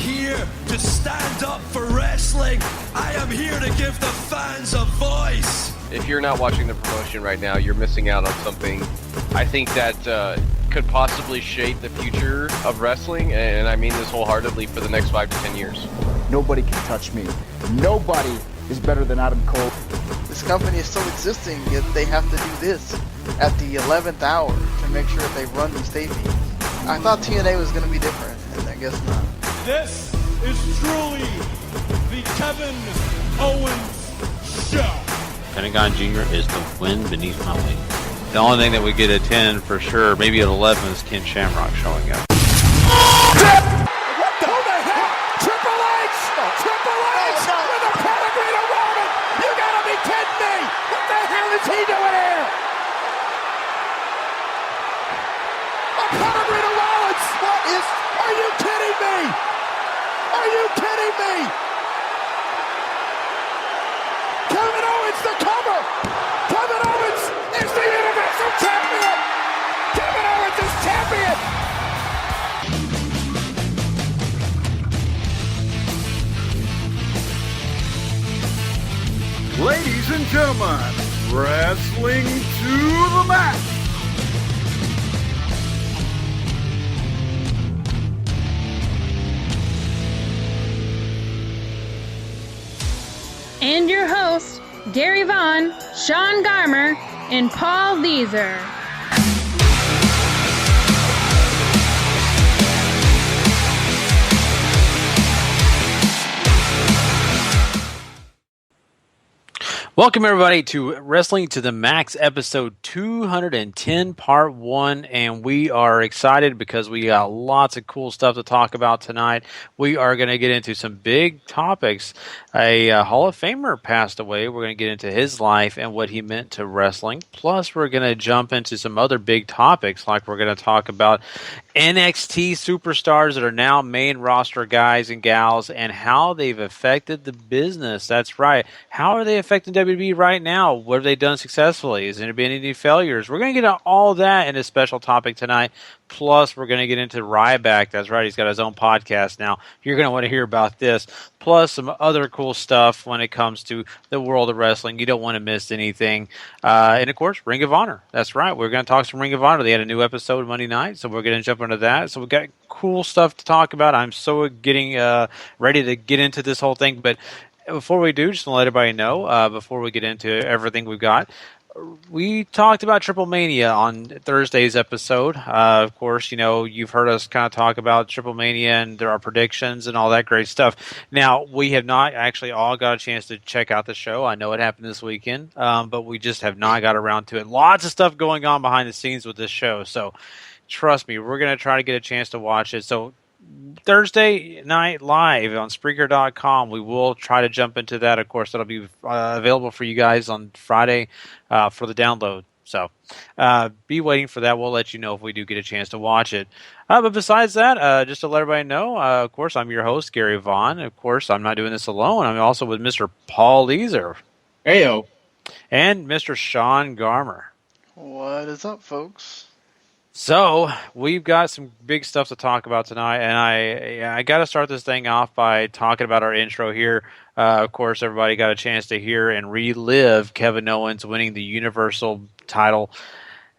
here to stand up for wrestling. I am here to give the fans a voice. If you're not watching the promotion right now, you're missing out on something I think that could possibly shape the future of wrestling, and I mean this wholeheartedly, for the next 5 to 10 years. Nobody can touch me. Nobody is better than Adam Cole. This company is still existing, yet they have to do this at the 11th hour to make sure that they run these tapings. I thought TNA was going to be different, and I guess not. This is truly the Kevin Owens Show. Pentagon Jr. is the wind beneath my wing. The only thing that we get at 10 for sure, maybe at 11, is Ken Shamrock showing up. What the heck? Triple H! Triple H! With a pedigree to Roman! You gotta be kidding me! What the hell is he doing here? A pedigree to Rollins! What is... Are you kidding me? Are you kidding me? Kevin Owens, the cover! Kevin Owens is the Universal Champion! Kevin Owens is champion! Ladies and gentlemen, wrestling to the mat. And your hosts, Gary Vaughn, Sean Garmer, and Paul Leeser. Welcome, everybody, to Wrestling to the Max, episode 210, part 1, and we are excited because we got lots of cool stuff to talk about tonight. We are going to get into some big topics. A Hall of Famer passed away. We're going to get into his life and what he meant to wrestling. Plus, we're going to jump into some other big topics, like we're going to talk about NXT superstars that are now main roster guys and gals and how they've affected the business. That's right. How are they affecting WWE right now? What have they done successfully? Has there been any failures? We're going to get into all that in a special topic tonight. Plus, we're going to get into RyBack. That's right. He's got his own podcast now. You're going to want to hear about this. Plus, some other cool stuff when it comes to the world of wrestling. You don't want to miss anything. And, of course, Ring of Honor. That's right. We're going to talk some Ring of Honor. They had a new episode Monday night, so we're going to jump into that. So we've got cool stuff to talk about. I'm so getting ready to get into this whole thing. But before we do, just to let everybody know, before we get into everything we've got, we talked about Triple Mania on Thursday's episode. Of course, you know, you've heard us kind of talk about Triple Mania and there are predictions and all that great stuff. Now, we have not actually all got a chance to check out the show. I know it happened this weekend, but we just have not got around to it. Lots of stuff going on behind the scenes with this show. So, trust me, we're going to try to get a chance to watch it. So, Thursday night live on Spreaker.com. We will try to jump into that. Of course, that'll be available for you guys on Friday for the download. So be waiting for that. We'll let you know if we do get a chance to watch it. But besides that, just to let everybody know, of course, I'm your host, Gary Vaughn. Of course, I'm not doing this alone. I'm also with Mr. Paul Leeser. Heyo. And Mr. Sean Garmer. What is up, folks? So, we've got some big stuff to talk about tonight, and I got to start this thing off by talking about our intro here. Of course, everybody got a chance to hear and relive Kevin Owens winning the Universal title.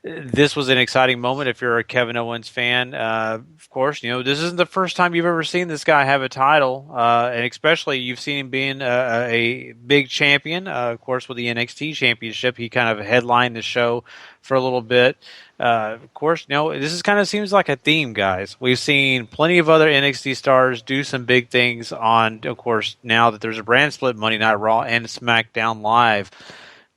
This was an exciting moment if you're a Kevin Owens fan. Of course, you know, this isn't the first time you've ever seen this guy have a title, and especially you've seen him being a big champion. Of course, with the NXT Championship, he kind of headlined the show for a little bit. Of course, you know, this is kind of seems like a theme, guys. We've seen plenty of other NXT stars do some big things on, of course, now that there's a brand split, Monday Night Raw and SmackDown Live.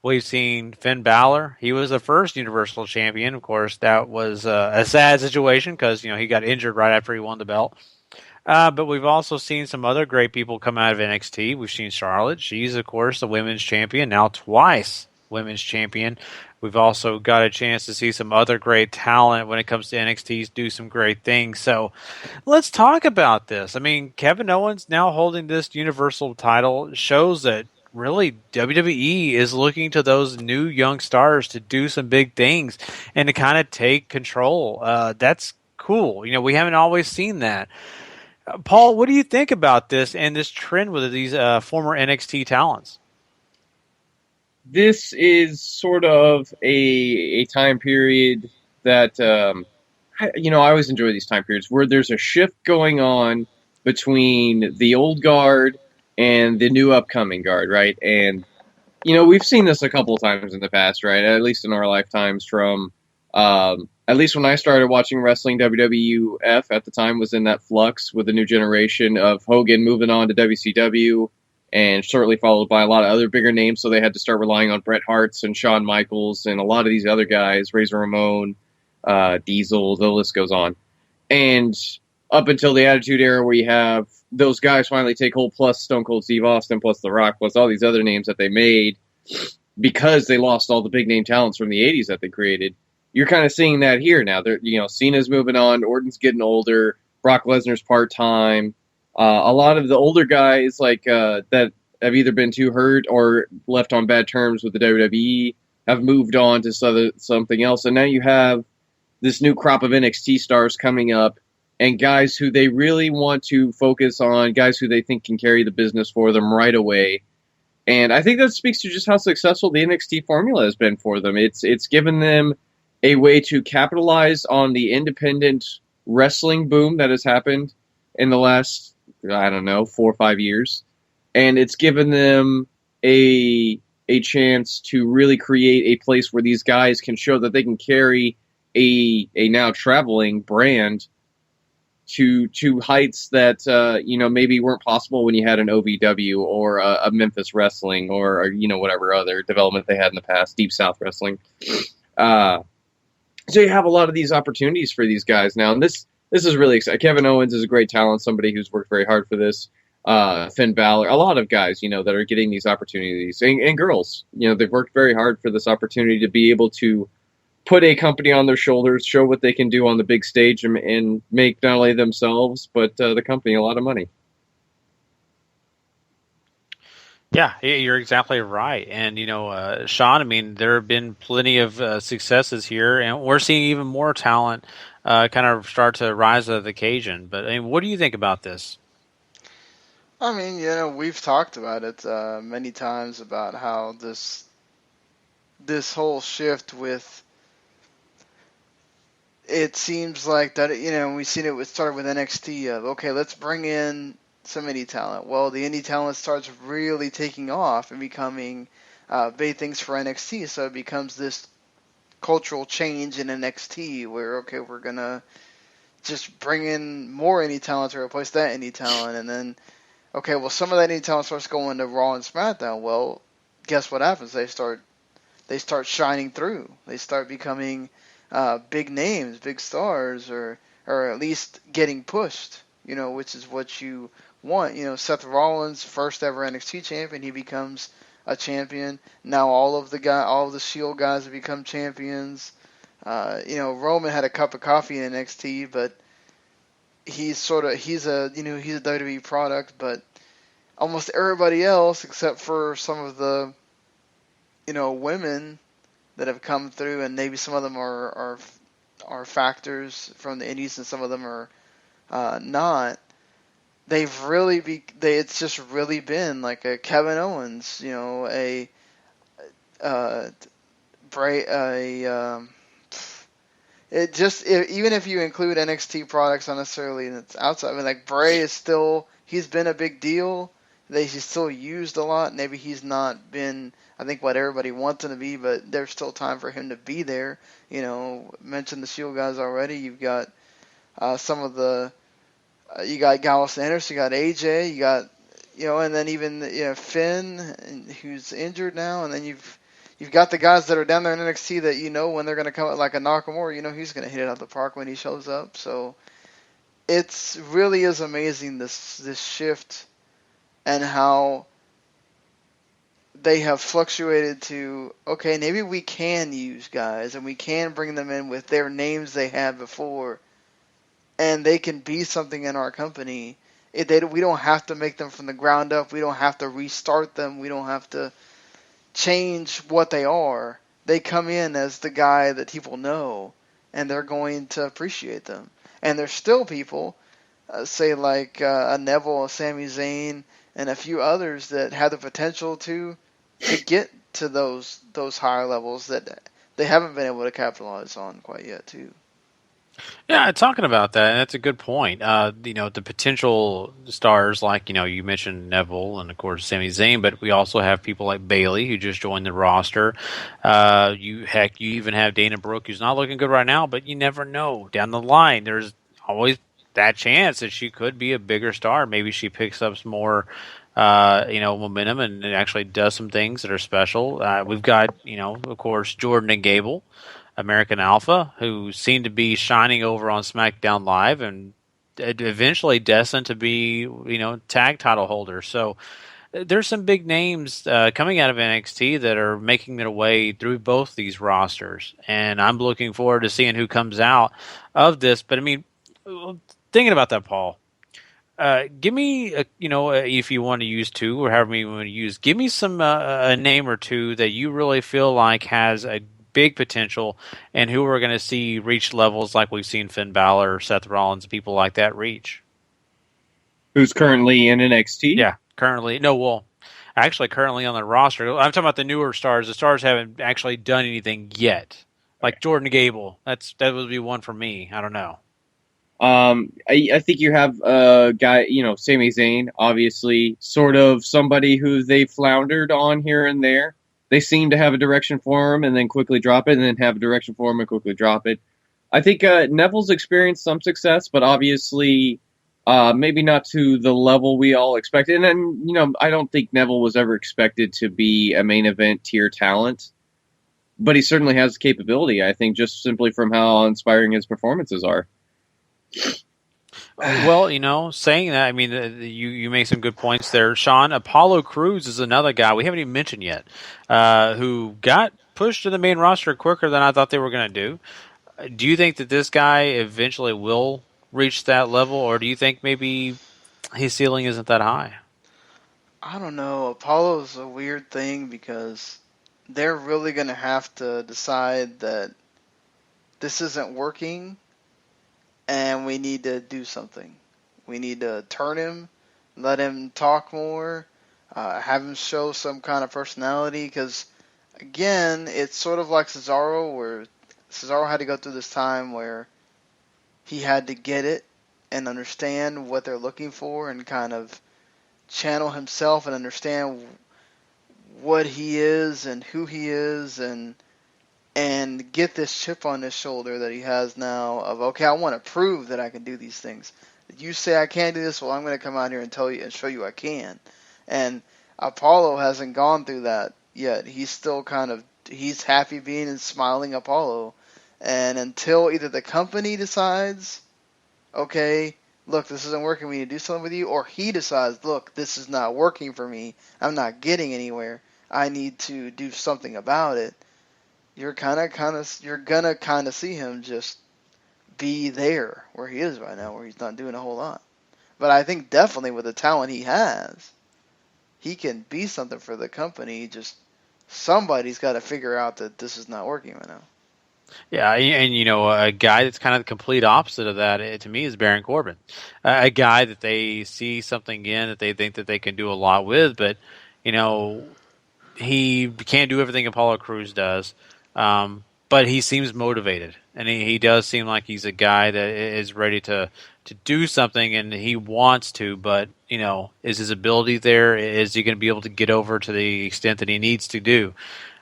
We've seen Finn Balor. He was the first Universal Champion. Of course, that was a sad situation because, you know, he got injured right after he won the belt. But we've also seen some other great people come out of NXT. We've seen Charlotte. She's, of course, the women's champion, now twice women's champion. We've also got a chance to see some other great talent when it comes to NXT do some great things. So let's talk about this. I mean, Kevin Owens now holding this Universal title shows that really WWE is looking to those new young stars to do some big things and to kind of take control. That's cool. You know, we haven't always seen that. Paul, what do you think about this and this trend with these former NXT talents? This is sort of a time period that I always enjoy these time periods where there's a shift going on between the old guard and the new upcoming guard, right? And we've seen this a couple of times in the past, right? At least in our lifetimes. From at least when I started watching wrestling, WWF at the time was in that flux with the new generation of Hogan moving on to WCW, and shortly followed by a lot of other bigger names. So they had to start relying on Bret Hart's and Shawn Michaels and a lot of these other guys, Razor Ramon, Diesel, the list goes on. And up until the Attitude Era, where you have those guys finally take hold, plus Stone Cold Steve Austin, plus The Rock, plus all these other names that they made because they lost all the big name talents from the 80s that they created. You're kind of seeing that here now. Cena's moving on, Orton's getting older, Brock Lesnar's part-time. A lot of the older guys that have either been too hurt or left on bad terms with the WWE have moved on to something else. And now you have this new crop of NXT stars coming up, and guys who they really want to focus on, guys who they think can carry the business for them right away. And I think that speaks to just how successful the NXT formula has been for them. It's given them a way to capitalize on the independent wrestling boom that has happened in the last, 4 or 5 years. And it's given them a chance to really create a place where these guys can show that they can carry a now traveling brand to heights that maybe weren't possible when you had an OVW or a Memphis Wrestling or whatever other development they had in the past, Deep South Wrestling. So you have a lot of these opportunities for these guys now, and this is really exciting. Kevin Owens is a great talent, somebody who's worked very hard for this. Finn Balor, a lot of guys, that are getting these opportunities, and girls, they've worked very hard for this opportunity to be able to put a company on their shoulders, show what they can do on the big stage, and make not only themselves, but the company a lot of money. Yeah, you're exactly right. And, Sean, there have been plenty of successes here, and we're seeing even more talent kind of start to rise to the occasion. But, what do you think about this? We've talked about it many times about how this whole shift with, it seems like that, we've seen it started with NXT of, okay, let's bring in some indie talent. Well, the indie talent starts really taking off and becoming big things for NXT, so it becomes this cultural change in NXT where, okay, we're going to just bring in more indie talent to replace that indie talent, and then, okay, well, some of that indie talent starts going to Raw and SmackDown. Well, guess what happens? They start shining through. They start becoming big names, big stars, or at least getting pushed, which is what you want. Seth Rollins, first ever NXT champion, he becomes a champion. Now all of the Shield guys have become champions. Roman had a cup of coffee in NXT, but he's a WWE product, but almost everybody else, except for some of the, women that have come through, and maybe some of them are factors from the indies, and some of them are not. They've really it's just really been like a Kevin Owens, a Bray, even if you include NXT products unnecessarily, and it's outside. Like Bray he's been a big deal. He's still used a lot. Maybe he's not been, I think, what everybody wants him to be, but there's still time for him to be there. Mentioned the Shield guys already. You've got some of the, you got Gallows Anderson, you got AJ, you got, and then even Finn, who's injured now, and then you've got the guys that are down there in NXT that when they're going to come out, like a Nakamura, he's going to hit it out of the park when he shows up. So it's really is amazing this shift and how they have fluctuated to, okay, maybe we can use guys and we can bring them in with their names they had before, and they can be something in our company. We don't have to make them from the ground up. We don't have to restart them. We don't have to change what they are. They come in as the guy that people know, and they're going to appreciate them. And there's still people say like a Neville, a Sami Zayn, and a few others that have the potential to get to those higher levels that they haven't been able to capitalize on quite yet too. Yeah, talking about that, and that's a good point. The potential stars like, you mentioned Neville and of course Sami Zayn, but we also have people like Bayley who just joined the roster. You even have Dana Brooke, who's not looking good right now, but you never know. Down the line, there's always that chance that she could be a bigger star. Maybe she picks up some more momentum and actually does some things that are special. We've got, of course, Jordan and Gable, American Alpha, who seem to be shining over on SmackDown Live and eventually destined to be, tag title holders. So there's some big names coming out of NXT that are making their way through both these rosters. And I'm looking forward to seeing who comes out of this. But, I mean, thinking about that, Paul, give me, if you want to use two or however many you want to use, give me some a name or two that you really feel like has a big potential and who we're going to see reach levels like we've seen Finn Balor, Seth Rollins, people like that reach. Who's currently in NXT? Yeah, currently on the roster. I'm talking about the newer stars. The stars haven't actually done anything yet. Like Jordan Gable. That would be one for me. I don't know. I think you have a guy, Sami Zayn, obviously, sort of somebody who they floundered on here and there. They seem to have a direction for him and then quickly drop it, and then have a direction for him and quickly drop it. I think Neville's experienced some success, but obviously maybe not to the level we all expected. And I don't think Neville was ever expected to be a main event tier talent, but he certainly has the capability, I think, just simply from how inspiring his performances are. Well, saying that, I mean, you make some good points there, Sean. Apollo Crews is another guy we haven't even mentioned yet, who got pushed to the main roster quicker than I thought they were going to do. Do you think that this guy eventually will reach that level, or do you think maybe his ceiling isn't that high? I don't know. Apollo's a weird thing because they're really going to have to decide that this isn't working and we need to do something. We need to turn him, let him talk more, have him show some kind of personality. Because, again, it's sort of like Cesaro, where Cesaro had to go through this time where he had to get it and understand what they're looking for and kind of channel himself and understand what he is and who he is and get this chip on his shoulder that he has now of, okay, I want to prove that I can do these things. You say I can't do this, well, I'm going to come out here and tell you and show you I can. And Apollo hasn't gone through that yet. He's still he's happy being and smiling Apollo. And until either the company decides, okay, look, this isn't working, we need to do something with you, or he decides, look, this is not working for me, I'm not getting anywhere, I need to do something about it, you're gonna see him just be there where he is right now, where he's not doing a whole lot. But I think definitely with the talent he has, he can be something for the company. Just somebody's got to figure out that this is not working right now. Yeah, and a guy that's kind of the complete opposite of that, to me, is Baron Corbin. A guy that they see something in that they think that they can do a lot with, but he can't do everything Apollo Crews does. But he seems motivated, and he does seem like he's a guy that is ready to do something, and he wants to. But is his ability there? Is he going to be able to get over to the extent that he needs to do?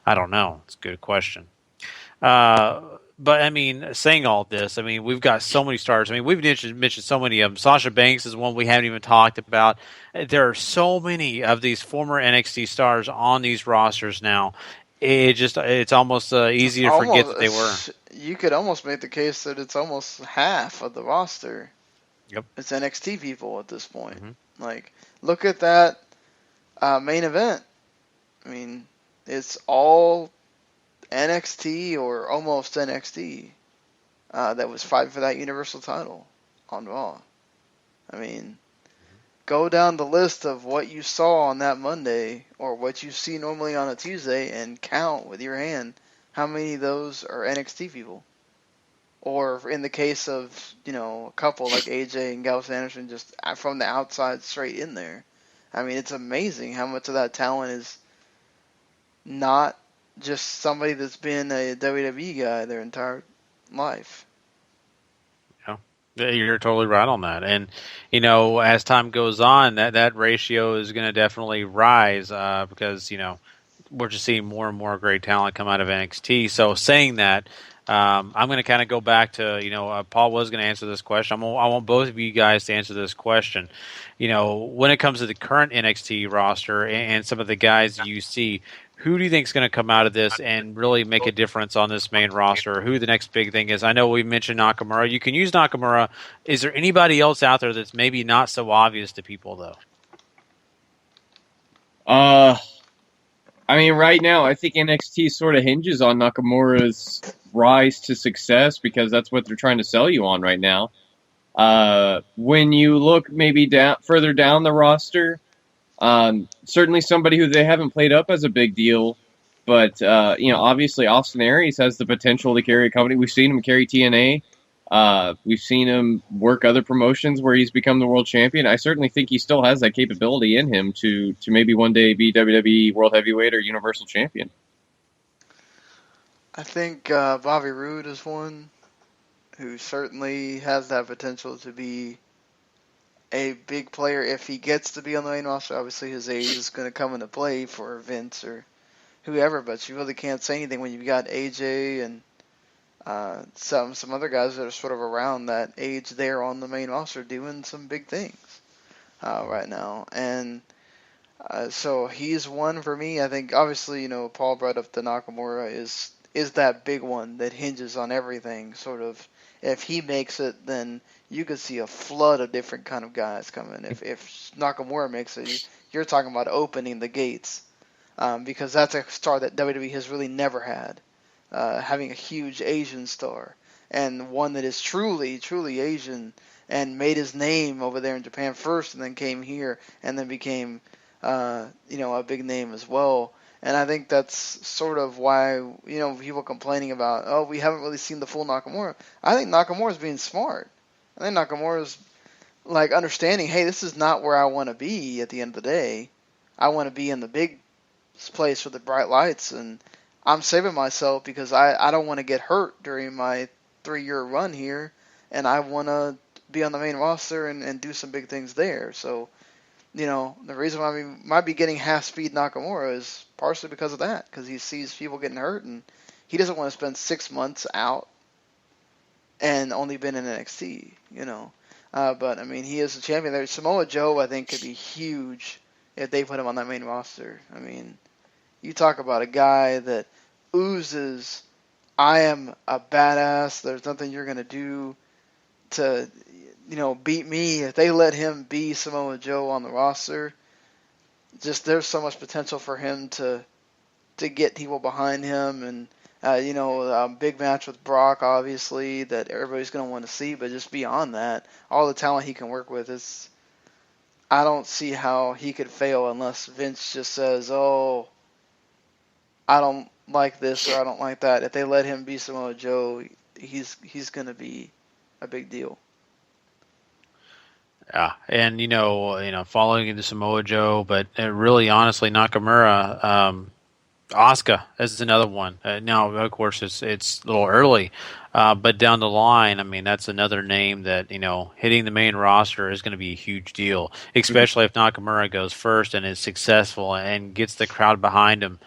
I don't know. It's a good question. But I mean, saying all this, I mean, we've got so many stars. I mean, we've mentioned so many of them. Sasha Banks is one we haven't even talked about. There are so many of these former NXT stars on these rosters now. It's almost easy to forget that they were. You could almost make the case that it's almost half of the roster. Yep. It's NXT people at this point. Mm-hmm. Like, look at that main event. I mean, it's all NXT or almost NXT that was fighting for that Universal title on Raw. I mean, go down the list of what you saw on that Monday or what you see normally on a Tuesday and count with your hand how many of those are NXT people or in the case of, a couple like AJ and Gallows Anderson, just from the outside straight in there. I mean, it's amazing how much of that talent is not just somebody that's been a WWE guy their entire life. Yeah, you're totally right on that. And, as time goes on, that ratio is going to definitely rise because, we're just seeing more and more great talent come out of NXT. So saying that, I'm going to kind of go back to, Paul was going to answer this question. I want both of you guys to answer this question. When it comes to the current NXT roster and some of the guys you see, who do you think is going to come out of this and really make a difference on this main roster? Who the next big thing is? I know we mentioned Nakamura. You can use Nakamura. Is there anybody else out there that's maybe not so obvious to people, though? I mean, right now, I think NXT sort of hinges on Nakamura's rise to success because that's what they're trying to sell you on right now. When you look maybe further down the roster, certainly somebody who they haven't played up as a big deal, but obviously Austin Aries has the potential to carry a company. We've seen him carry TNA. We've seen him work other promotions where he's become the world champion. I certainly think he still has that capability in him to maybe one day be WWE World Heavyweight or Universal Champion. I think Bobby Roode is one who certainly has that potential to be a big player if he gets to be on the main roster. Obviously, his age is going to come into play for Vince or whoever, but you really can't say anything when you've got AJ and some other guys that are sort of around that age there on the main roster doing some big things right now. And so he's one for me. I think, obviously, Paul brought up the Nakamura is that big one that hinges on everything, sort of. If he makes it, then you could see a flood of different kind of guys coming. If Nakamura makes it, you're talking about opening the gates because that's a star that WWE has really never had, having a huge Asian star and one that is truly, truly Asian and made his name over there in Japan first and then came here and then became, a big name as well. And I think that's sort of why, people complaining about, we haven't really seen the full Nakamura. I think Nakamura's being smart. I think Nakamura's understanding, hey, this is not where I want to be at the end of the day. I want to be in the big place with the bright lights, and I'm saving myself because I don't want to get hurt during my 3-year run here, and I want to be on the main roster and do some big things there. So, the reason why we might be getting half-speed Nakamura is partially because of that, because he sees people getting hurt, and he doesn't want to spend 6 months out and only been in NXT, But, he is a champion there. Samoa Joe, I think, could be huge if they put him on that main roster. You talk about a guy that oozes, I am a badass, there's nothing you're going to do to beat me. If they let him be Samoa Joe on the roster, just there's so much potential for him to get people behind him, and a big match with Brock, obviously, that everybody's going to want to see. But just beyond that, all the talent he can work with is, I don't see how he could fail unless Vince just says, "Oh, I don't like this or I don't like that." If they let him be Samoa Joe, he's going to be a big deal. Yeah, and following the Samoa Joe, but really, honestly, Nakamura, Asuka is another one. Now, of course, it's a little early, but down the line, that's another name that hitting the main roster is going to be a huge deal, especially if Nakamura goes first and is successful and gets the crowd behind him.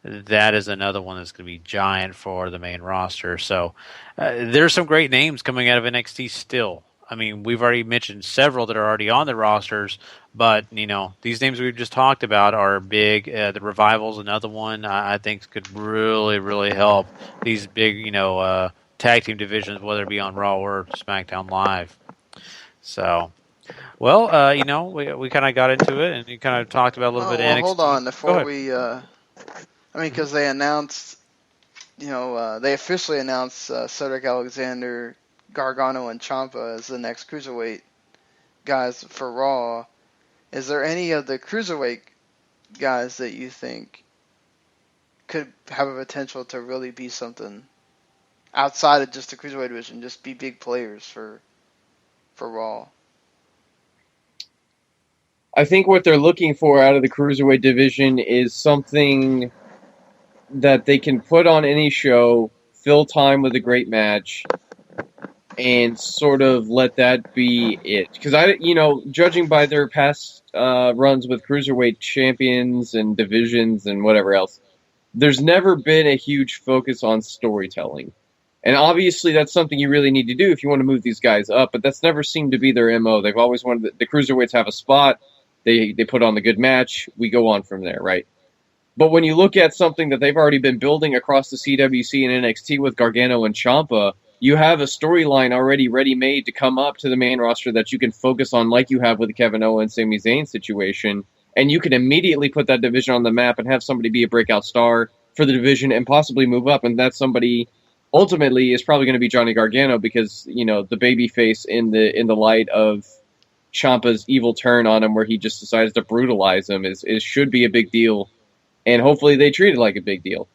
That is another one that's going to be giant for the main roster. So there's some great names coming out of NXT still. We've already mentioned several that are already on the rosters, but, these names we've just talked about are big. The Revival's another one I think could really, really help these big, tag team divisions, whether it be on Raw or SmackDown Live. So, well, we kind of got into it, and you kind of talked about a little bit of NXT. Hold on, before we, because they announced, they officially announced Cedric Alexander, Gargano, and Ciampa as the next Cruiserweight guys for Raw. Is there any of the Cruiserweight guys that you think could have a potential to really be something outside of just the Cruiserweight division, just be big players for Raw. I think what they're looking for out of the Cruiserweight division is something that they can put on any show, fill time with a great match, and sort of let that be it. Because judging by their past runs with Cruiserweight champions and divisions and whatever else, there's never been a huge focus on storytelling. And obviously that's something you really need to do if you want to move these guys up, but that's never seemed to be their MO. They've always wanted the Cruiserweights have a spot, they put on the good match, we go on from there, right? But when you look at something that they've already been building across the CWC and NXT with Gargano and Ciampa, you have a storyline already ready-made to come up to the main roster that you can focus on, like you have with the Kevin Owens, Sami Zayn situation, and you can immediately put that division on the map and have somebody be a breakout star for the division and possibly move up, and that somebody ultimately is probably going to be Johnny Gargano because, the babyface in the light of Ciampa's evil turn on him where he just decides to brutalize him should be a big deal, and hopefully they treat it like a big deal.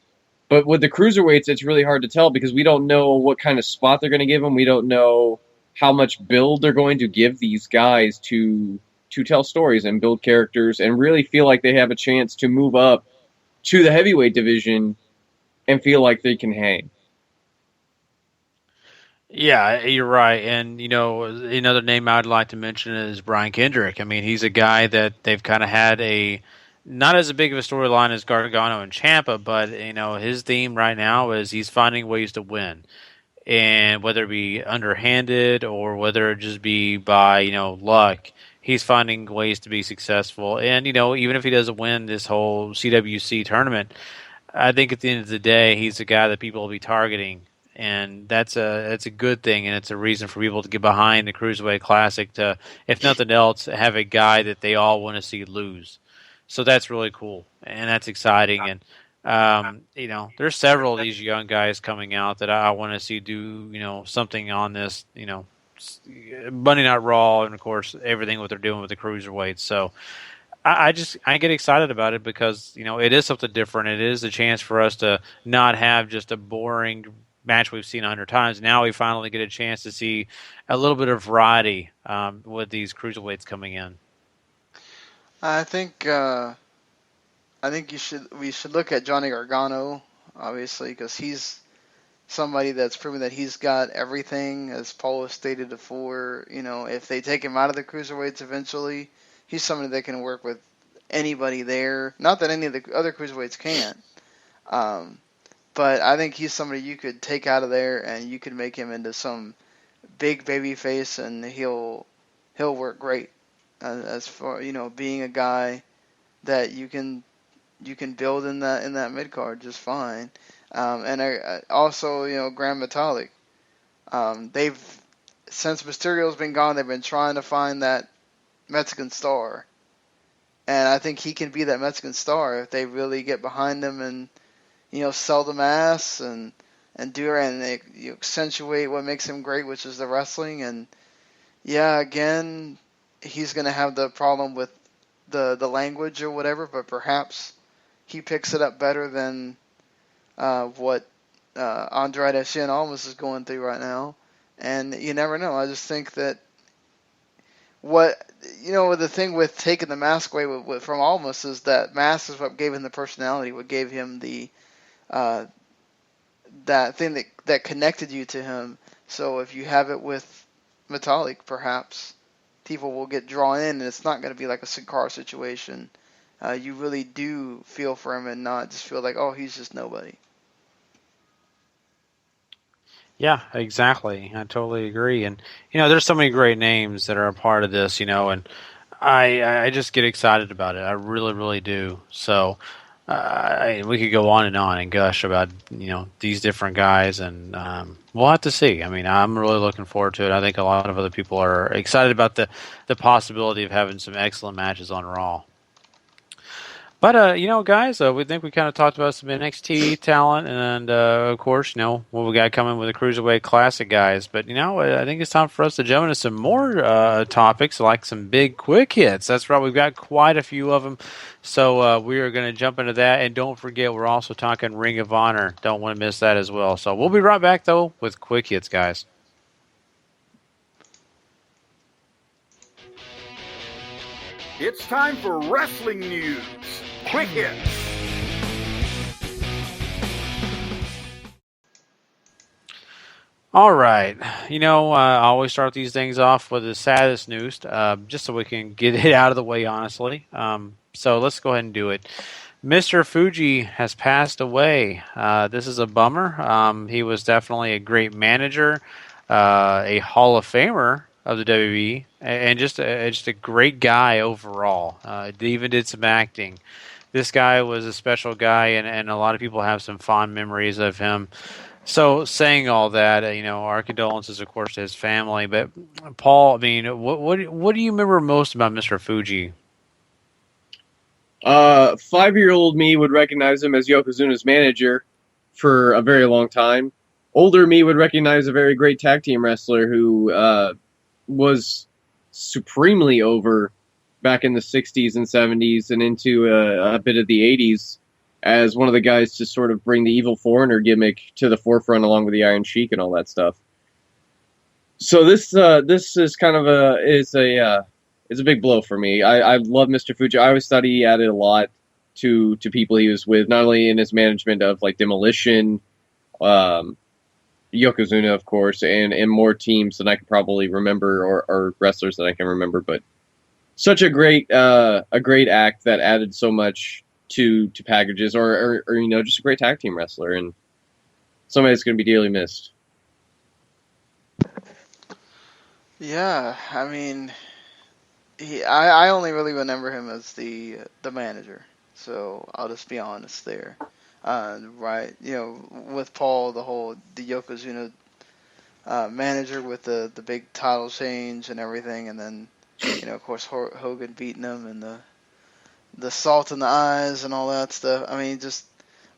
But with the Cruiserweights, it's really hard to tell because we don't know what kind of spot they're going to give them. We don't know how much build they're going to give these guys to tell stories and build characters and really feel like they have a chance to move up to the heavyweight division and feel like they can hang. Yeah, you're right. And, another name I'd like to mention is Brian Kendrick. I mean, he's a guy that they've kind of had not as big of a storyline as Gargano and Ciampa, but, his theme right now is he's finding ways to win. And whether it be underhanded or whether it just be by, luck, he's finding ways to be successful. And, even if he doesn't win this whole CWC tournament, I think at the end of the day, he's a guy that people will be targeting. And that's a good thing, and it's a reason for people to get behind the Cruiserweight Classic to, if nothing else, have a guy that they all want to see lose. So that's really cool, and that's exciting. And there's several of these young guys coming out that I want to see do something on this Monday Night Raw, and of course everything what they're doing with the Cruiserweights. So I get excited about it because it is something different. It is a chance for us to not have just a boring match we've seen 100 times. Now we finally get a chance to see a little bit of variety with these Cruiserweights coming in. I think we should look at Johnny Gargano, obviously, because he's somebody that's proven that he's got everything, as Paul has stated before. If they take him out of the Cruiserweights eventually, he's somebody that can work with anybody there. Not that any of the other Cruiserweights can't. But I think he's somebody you could take out of there and you could make him into some big baby face, and he'll work great as far being a guy that you can build in that mid card just fine. And also Grand Metalik. They've since Mysterio's been gone, they've been trying to find that Mexican star, and I think he can be that Mexican star if they really get behind him and sell the mass and do it, and they accentuate what makes him great, which is the wrestling. And again, he's going to have the problem with the language or whatever, but perhaps he picks it up better than what Andrade Cien Almas is going through right now. And you never know. I just think that the thing with taking the mask away from Almas is that mask is what gave him the personality, what gave him the that thing that connected you to him. So if you have it with Metalik, perhaps people will get drawn in, and it's not going to be like a Sin Cara situation. You really do feel for him and not just feel like, oh, he's just nobody. Yeah, exactly. I totally agree. And, there's so many great names that are a part of this, and I just get excited about it. I really, really do. So we could go on and gush about, these different guys, and we'll have to see. I mean, I'm really looking forward to it. I think a lot of other people are excited about the possibility of having some excellent matches on Raw. But, guys, we think we kind of talked about some NXT talent and, of course, what we got coming with the Cruiserweight Classic guys. But, I think it's time for us to jump into some more topics, like some big quick hits. That's right. We've got quite a few of them. So we are going to jump into that. And don't forget, we're also talking Ring of Honor. Don't want to miss that as well. So we'll be right back, though, with quick hits, guys. It's time for wrestling news. Quick hits. All right. I always start these things off with the saddest news, just so we can get it out of the way, honestly. So let's go ahead and do it. Mr. Fuji has passed away. This is a bummer. He was definitely a great manager, a Hall of Famer of the WWE, and just a great guy overall. Even did some acting. This guy was a special guy, and a lot of people have some fond memories of him. So, saying all that, our condolences, of course, to his family. But, Paul, what do you remember most about Mr. Fuji? 5-year-old me would recognize him as Yokozuna's manager for a very long time. Older me would recognize a very great tag team wrestler who was supremely over back in the 60s and 70s and into a bit of the 80s as one of the guys to sort of bring the evil foreigner gimmick to the forefront along with the Iron Sheik and all that stuff. So this is kind of a big blow for me. I love Mr. Fuji. I always thought he added a lot to people he was with, not only in his management of like Demolition, Yokozuna, of course, and more teams than I can probably remember, or wrestlers that I can remember, but such a great act that added so much to packages, or just a great tag team wrestler, and somebody that's going to be dearly missed. Yeah, I only really remember him as the manager, so I'll just be honest there. Right, with Paul, the Yokozuna manager with the big title change and everything, and then of course Hogan beating him and the salt in the eyes and all that stuff.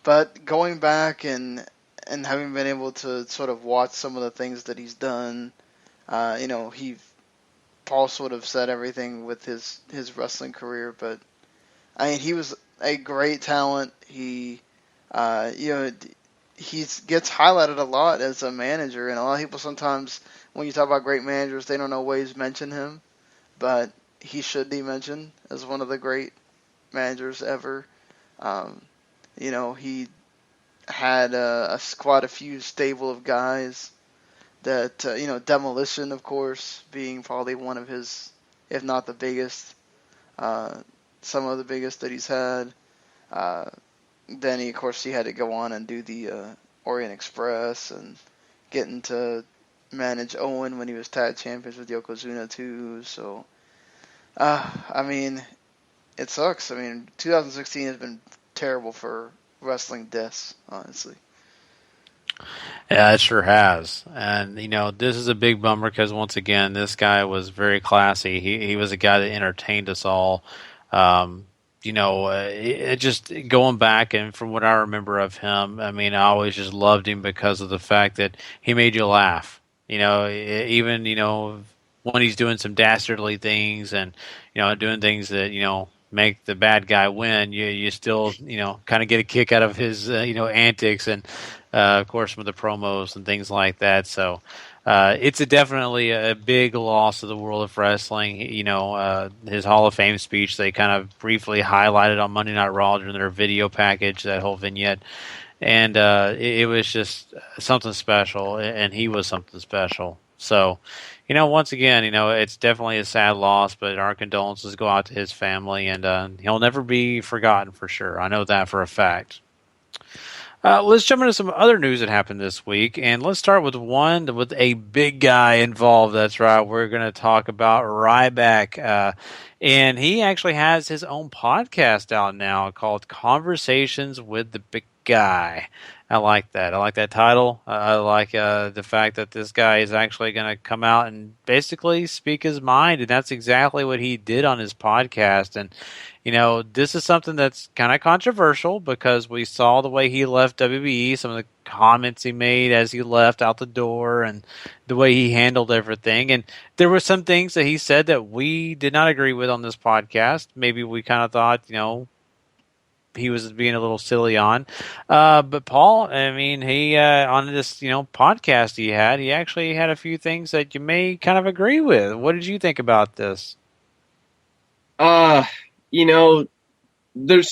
But going back and having been able to sort of watch some of the things that he's done, Paul sort of said everything with his wrestling career, but he was a great talent. He gets highlighted a lot as a manager, and a lot of people sometimes, when you talk about great managers, they don't always mention him, but he should be mentioned as one of the great managers ever. He had quite a few stable of guys that, Demolition, of course, being probably one of his, if not the biggest, some of the biggest that he's had. Then, he had to go on and do the Orient Express and getting to manage Owen when he was tag champions with Yokozuna, too. So, it sucks. 2016 has been terrible for wrestling deaths, honestly. Yeah, it sure has. And, this is a big bummer because, once again, this guy was very classy. He was a guy that entertained us all. It just going back, and from what I remember of him, I always just loved him because of the fact that he made you laugh. Even, when he's doing some dastardly things and, doing things that, make the bad guy win, you still, kind of get a kick out of his, antics and, of course, with the promos and things like that. So it's definitely a big loss to the world of wrestling. His Hall of Fame speech, they kind of briefly highlighted on Monday Night Raw during their video package, that whole vignette. And it was just something special, and he was something special. So, once again, it's definitely a sad loss, but our condolences go out to his family, and he'll never be forgotten for sure. I know that for a fact. Let's jump into some other news that happened this week, and let's start with one with a big guy involved. That's right. We're going to talk about RyBack, and he actually has his own podcast out now called Conversations with the Big Guy. I like that. I like that title. I like the fact that this guy is actually going to come out and basically speak his mind, and that's exactly what he did on his podcast. And this is something that's kind of controversial because we saw the way he left WWE, some of the comments he made as he left out the door, and the way he handled everything. And there were some things that he said that we did not agree with on this podcast. Maybe we kind of thought, he was being a little silly on. But Paul, I mean, he on this podcast he actually had a few things that you may kind of agree with. What did you think about this? There's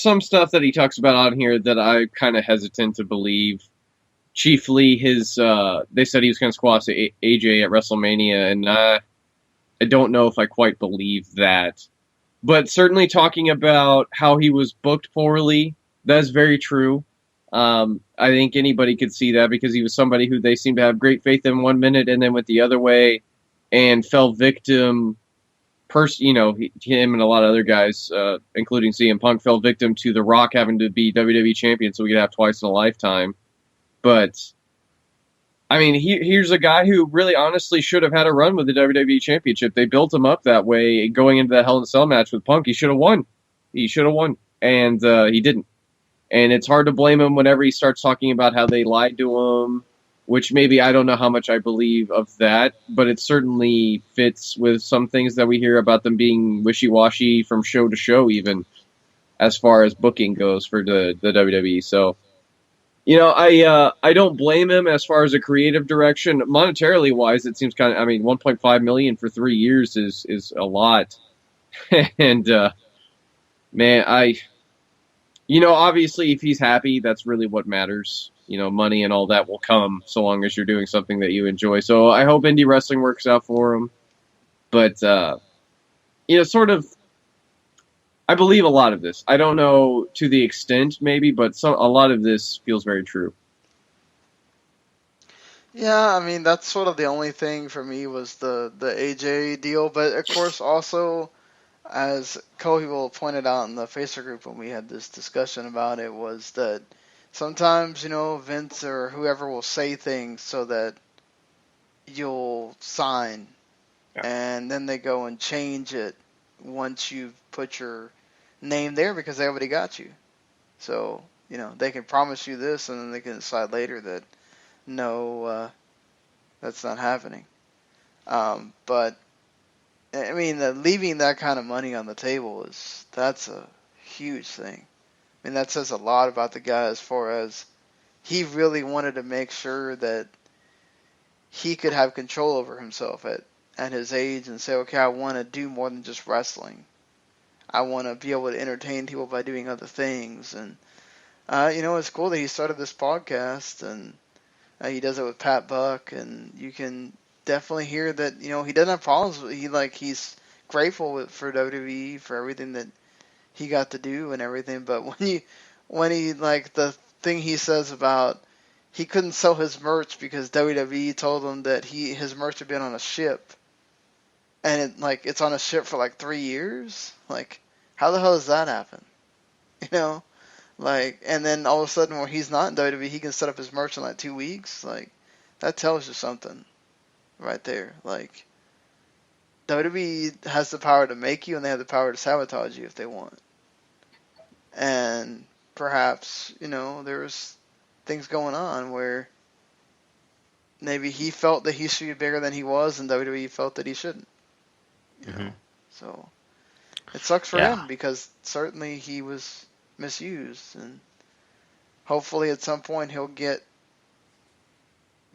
some stuff that he talks about on here that I kind of hesitant to believe. Chiefly his, they said he was going to squash AJ at WrestleMania, and I don't know if I quite believe that. But certainly talking about how he was booked poorly, that's very true. I think anybody could see that because he was somebody who they seemed to have great faith in 1 minute and then went the other way and fell victim. Him and a lot of other guys, including CM Punk, fell victim to The Rock having to be WWE champion so we could have twice in a lifetime. But, I mean, here's a guy who really honestly should have had a run with the WWE Championship. They built him up that way going into that Hell in a Cell match with Punk. He should have won. And he didn't. And it's hard to blame him whenever he starts talking about how they lied to him, which maybe I don't know how much I believe of that, but it certainly fits with some things that we hear about them being wishy-washy from show to show, even as far as booking goes for the WWE. So, I don't blame him as far as a creative direction. Monetarily wise, it seems kind of, $1.5 million for 3 years is a lot. And, man, obviously if he's happy, that's really what matters. Money and all that will come so long as you're doing something that you enjoy. So I hope indie wrestling works out for him. But, sort of, I believe a lot of this. I don't know to the extent, maybe, but a lot of this feels very true. Yeah, that's sort of the only thing for me was the AJ deal. But, of course, also, as Cody will pointed out in the Facebook group when we had this discussion about it, was that sometimes, Vince or whoever will say things so that you'll sign, and then they go and change it once you've put your name there because they already got you. So, they can promise you this, and then they can decide later that, no, that's not happening. But, leaving that kind of money on the table that's a huge thing. That says a lot about the guy as far as he really wanted to make sure that he could have control over himself at his age and say, okay, I want to do more than just wrestling. I want to be able to entertain people by doing other things. And, it's cool that he started this podcast and he does it with Pat Buck, and you can definitely hear that, he doesn't have problems. He's grateful for WWE for everything that he got to do and everything, but when he the thing he says about he couldn't sell his merch because WWE told him that his merch had been on a ship, and it's on a ship for 3 years. How the hell does that happen? And then all of a sudden when he's not in WWE, he can set up his merch in 2 weeks. That tells you something right there. WWE has the power to make you, and they have the power to sabotage you if they want. And perhaps, there's things going on where maybe he felt that he should be bigger than he was, and WWE felt that he shouldn't. You know? So it sucks for him because certainly he was misused, and hopefully at some point he'll get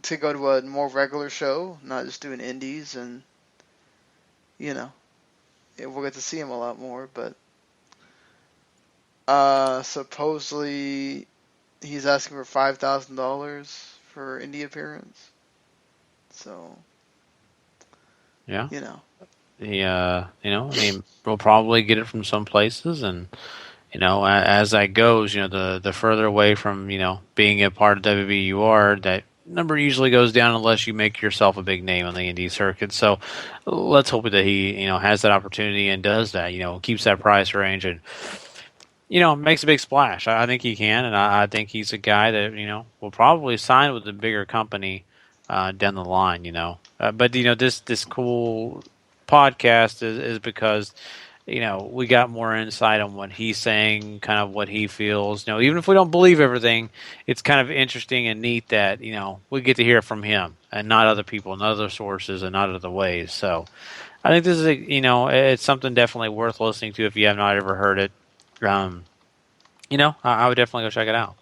to go to a more regular show, not just doing indies, and we'll get to see him a lot more. But supposedly he's asking for $5,000 for indie appearance. So we'll probably get it from some places, and as that goes, the further away from being a part of WWE you are, that number usually goes down unless you make yourself a big name on the indie circuit. So let's hope that he has that opportunity and does that, keeps that price range. And makes a big splash. I think he can, and I think he's a guy that will probably sign with a bigger company down the line. But this cool podcast is because we got more insight on what he's saying, kind of what he feels. Even if we don't believe everything, it's kind of interesting and neat that we get to hear from him and not other people and other sources and not other ways. So I think this is it's something definitely worth listening to if you have not ever heard it. I would definitely go check it out.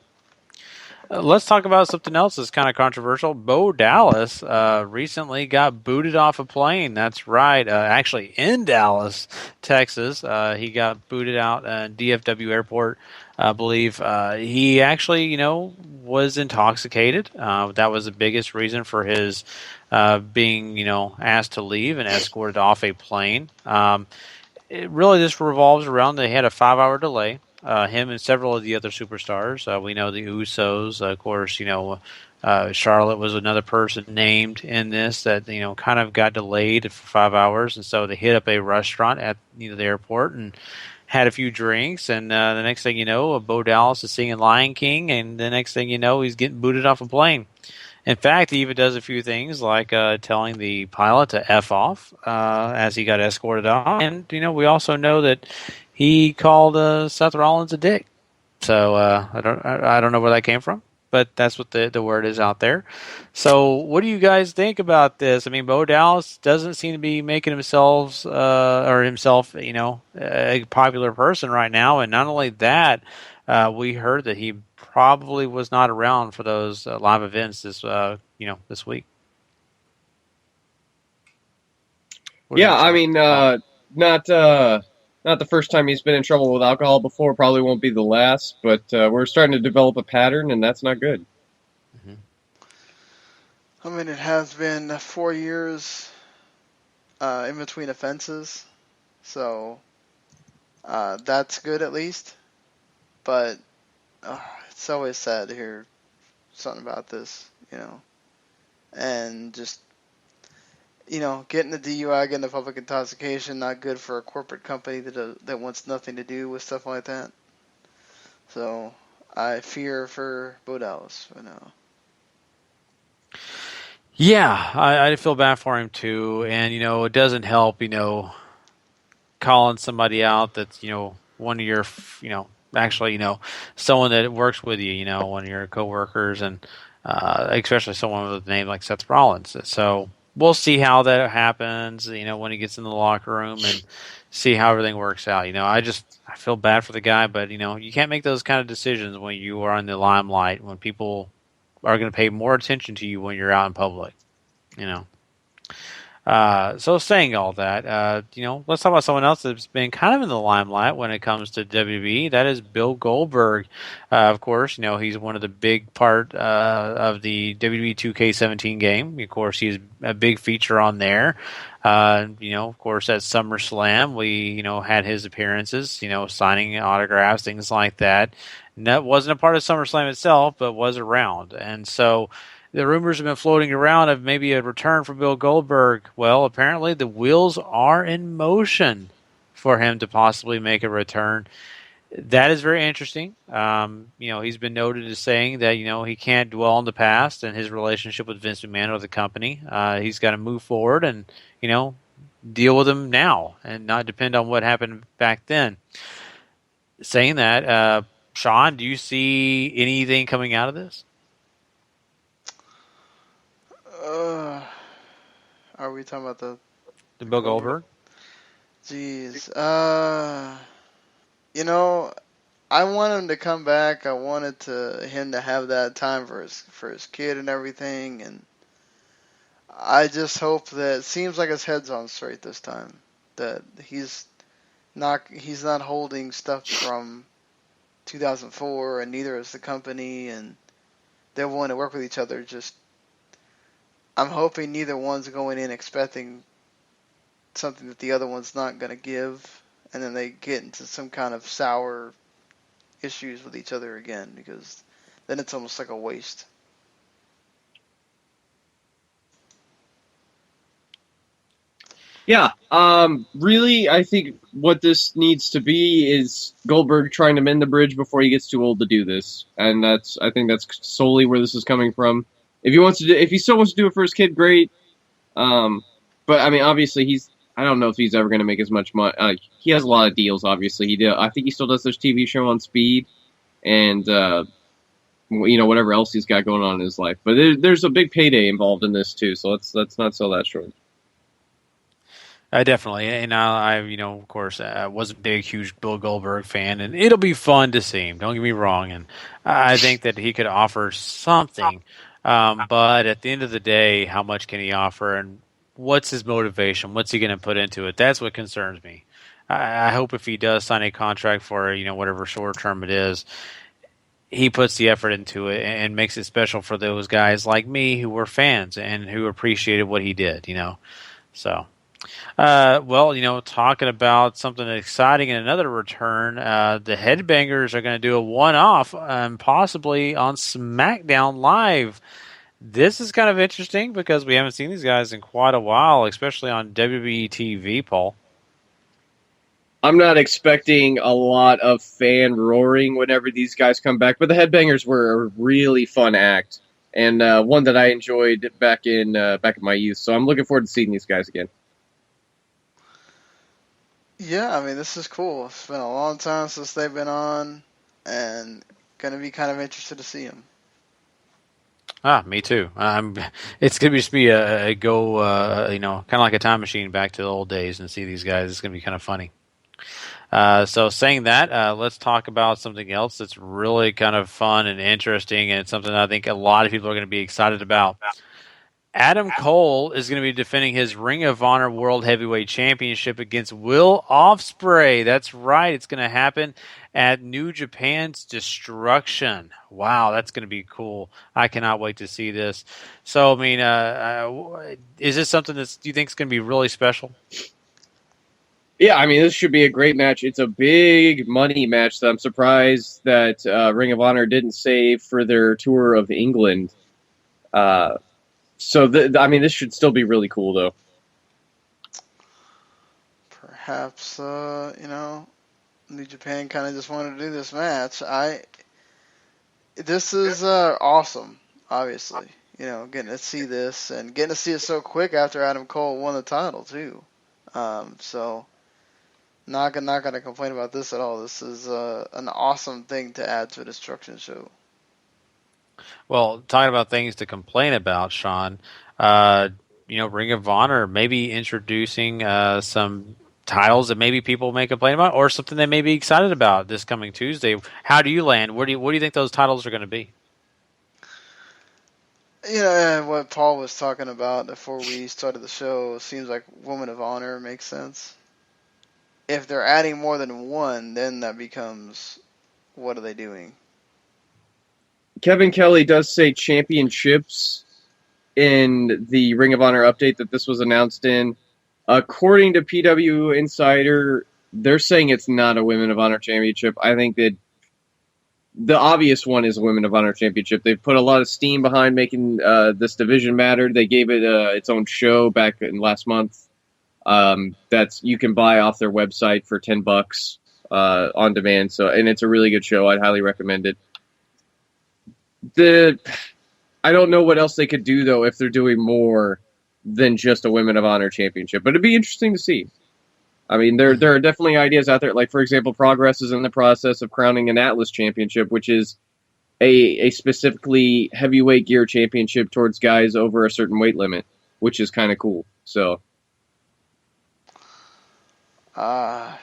Let's talk about something else that's kind of controversial. Bo Dallas recently got booted off a plane. That's right. Actually, in Dallas, Texas. He got booted out at DFW Airport, I believe. He actually, was intoxicated. That was the biggest reason for his being, asked to leave and escorted off a plane. It really just revolves around they had a 5-hour delay. Him and several of the other superstars. We know the Usos, of course. Charlotte was another person named in this that kind of got delayed for 5 hours, and so they hit up a restaurant at the airport and had a few drinks. And the next thing you know, Bo Dallas is singing Lion King, and the next thing you know, he's getting booted off a plane. In fact, he even does a few things like telling the pilot to F off as he got escorted off. And, we also know that he called Seth Rollins a dick. So I don't know where that came from, but that's what the word is out there. So what do you guys think about this? I mean, Bo Dallas doesn't seem to be making himself a popular person right now. And not only that, we heard that he probably was not around for those live events this week. Yeah, I mean, not the first time he's been in trouble with alcohol before. Probably won't be the last, but we're starting to develop a pattern, and that's not good. Mm-hmm. I mean, it has been 4 years in between offenses, so that's good at least. But it's always sad to hear something about this, and just, getting the DUI, getting the public intoxication, not good for a corporate company that wants nothing to do with stuff like that. So I fear for Bo Dallas right now. Yeah, I feel bad for him too, and it doesn't help, calling somebody out that's one of your actually someone that works with you, one of your coworkers, and especially someone with a name like Seth Rollins. So we'll see how that happens, when he gets in the locker room and see how everything works out. I feel bad for the guy, but you can't make those kind of decisions when you are in the limelight, when people are going to pay more attention to you when you're out in public, So saying all that, let's talk about someone else that's been kind of in the limelight when it comes to WWE. That is Bill Goldberg. Of course, he's one of the big part of the WWE 2K17 game. Of course, he's a big feature on there. Of course, at SummerSlam, we, had his appearances, signing autographs, things like that. And that wasn't a part of SummerSlam itself, but was around. And so the rumors have been floating around of maybe a return for Bill Goldberg. Well, apparently the wheels are in motion for him to possibly make a return. That is very interesting. He's been noted as saying that, he can't dwell on the past and his relationship with Vince McMahon or the company. He's got to move forward and, deal with them now and not depend on what happened back then. Saying that, Sean, do you see anything coming out of this? Are we talking about the Bill Goldberg? Jeez. I want him to come back. I wanted him to have that time for his kid and everything, and I just hope that it seems like his head's on straight this time. That he's not holding stuff from 2004, and neither is the company, and they're willing to work with each other. Just, I'm hoping neither one's going in expecting something that the other one's not going to give, and then they get into some kind of sour issues with each other again, because then it's almost like a waste. Yeah, really, I think what this needs to be is Goldberg trying to mend the bridge before he gets too old to do this, and I think that's solely where this is coming from. If he still wants to do it for his kid, great. But I mean, obviously, I don't know if he's ever going to make as much money. He has a lot of deals, obviously. I think he still does this TV show on Speed, and whatever else he's got going on in his life. But there's a big payday involved in this too, so let's not sell that short. Definitely, and of course, wasn't a big, huge Bill Goldberg fan, and it'll be fun to see him. Don't get me wrong, and I think that he could offer something, but at the end of the day, how much can he offer, and what's his motivation? What's he going to put into it? That's what concerns me. I hope if he does sign a contract for whatever short term it is, he puts the effort into it and makes it special for those guys like me who were fans and who appreciated what he did. So. Talking about something exciting and another return, the Headbangers are going to do a one-off, possibly on SmackDown Live. This is kind of interesting because we haven't seen these guys in quite a while, especially on WWE TV, Paul. I'm not expecting a lot of fan roaring whenever these guys come back, but the Headbangers were a really fun act and one that I enjoyed back in my youth. So I'm looking forward to seeing these guys again. Yeah, I mean, this is cool. It's been a long time since they've been on, and going to be kind of interested to see them. Me too. It's going to just be a go, kind of like a time machine back to the old days and see these guys. It's going to be kind of funny. So saying that, let's talk about something else that's really kind of fun and interesting, and it's something I think a lot of people are going to be excited about. Adam Cole is going to be defending his Ring of Honor World Heavyweight Championship against Will Ospreay. That's right. It's going to happen at New Japan's Destruction. Wow, that's going to be cool. I cannot wait to see this. So, I mean, is this something do you think is going to be really special? Yeah, I mean, this should be a great match. It's a big money match that I'm surprised that Ring of Honor didn't save for their tour of England. So, this should still be really cool, though. Perhaps, New Japan kind of just wanted to do this match. This is awesome, obviously. Getting to see this and getting to see it so quick after Adam Cole won the title, too. So, not gonna complain about this at all. This is an awesome thing to add to a Destruction show. Well, talking about things to complain about, Sean, Ring of Honor maybe introducing some titles that maybe people may complain about, or something they may be excited about this coming Tuesday. How do you land? What do you think those titles are going to be? What Paul was talking about before we started the show seems like Women of Honor makes sense. If they're adding more than one, then that becomes, what are they doing? Kevin Kelly does say championships in the Ring of Honor update that this was announced in. According to PW Insider, they're saying it's not a Women of Honor championship. I think that the obvious one is a Women of Honor championship. They've put a lot of steam behind making this division matter. They gave it its own show back in last month. That's you can buy off their website for $10 on demand. So, and it's a really good show. I'd highly recommend it. I don't know what else they could do though if they're doing more than just a Women of Honor championship, but it'd be interesting to see. I mean, there are definitely ideas out there. Like, for example, Progress is in the process of crowning an Atlas championship, which is a specifically heavyweight gear championship towards guys over a certain weight limit, which is kind of cool. So, yeah,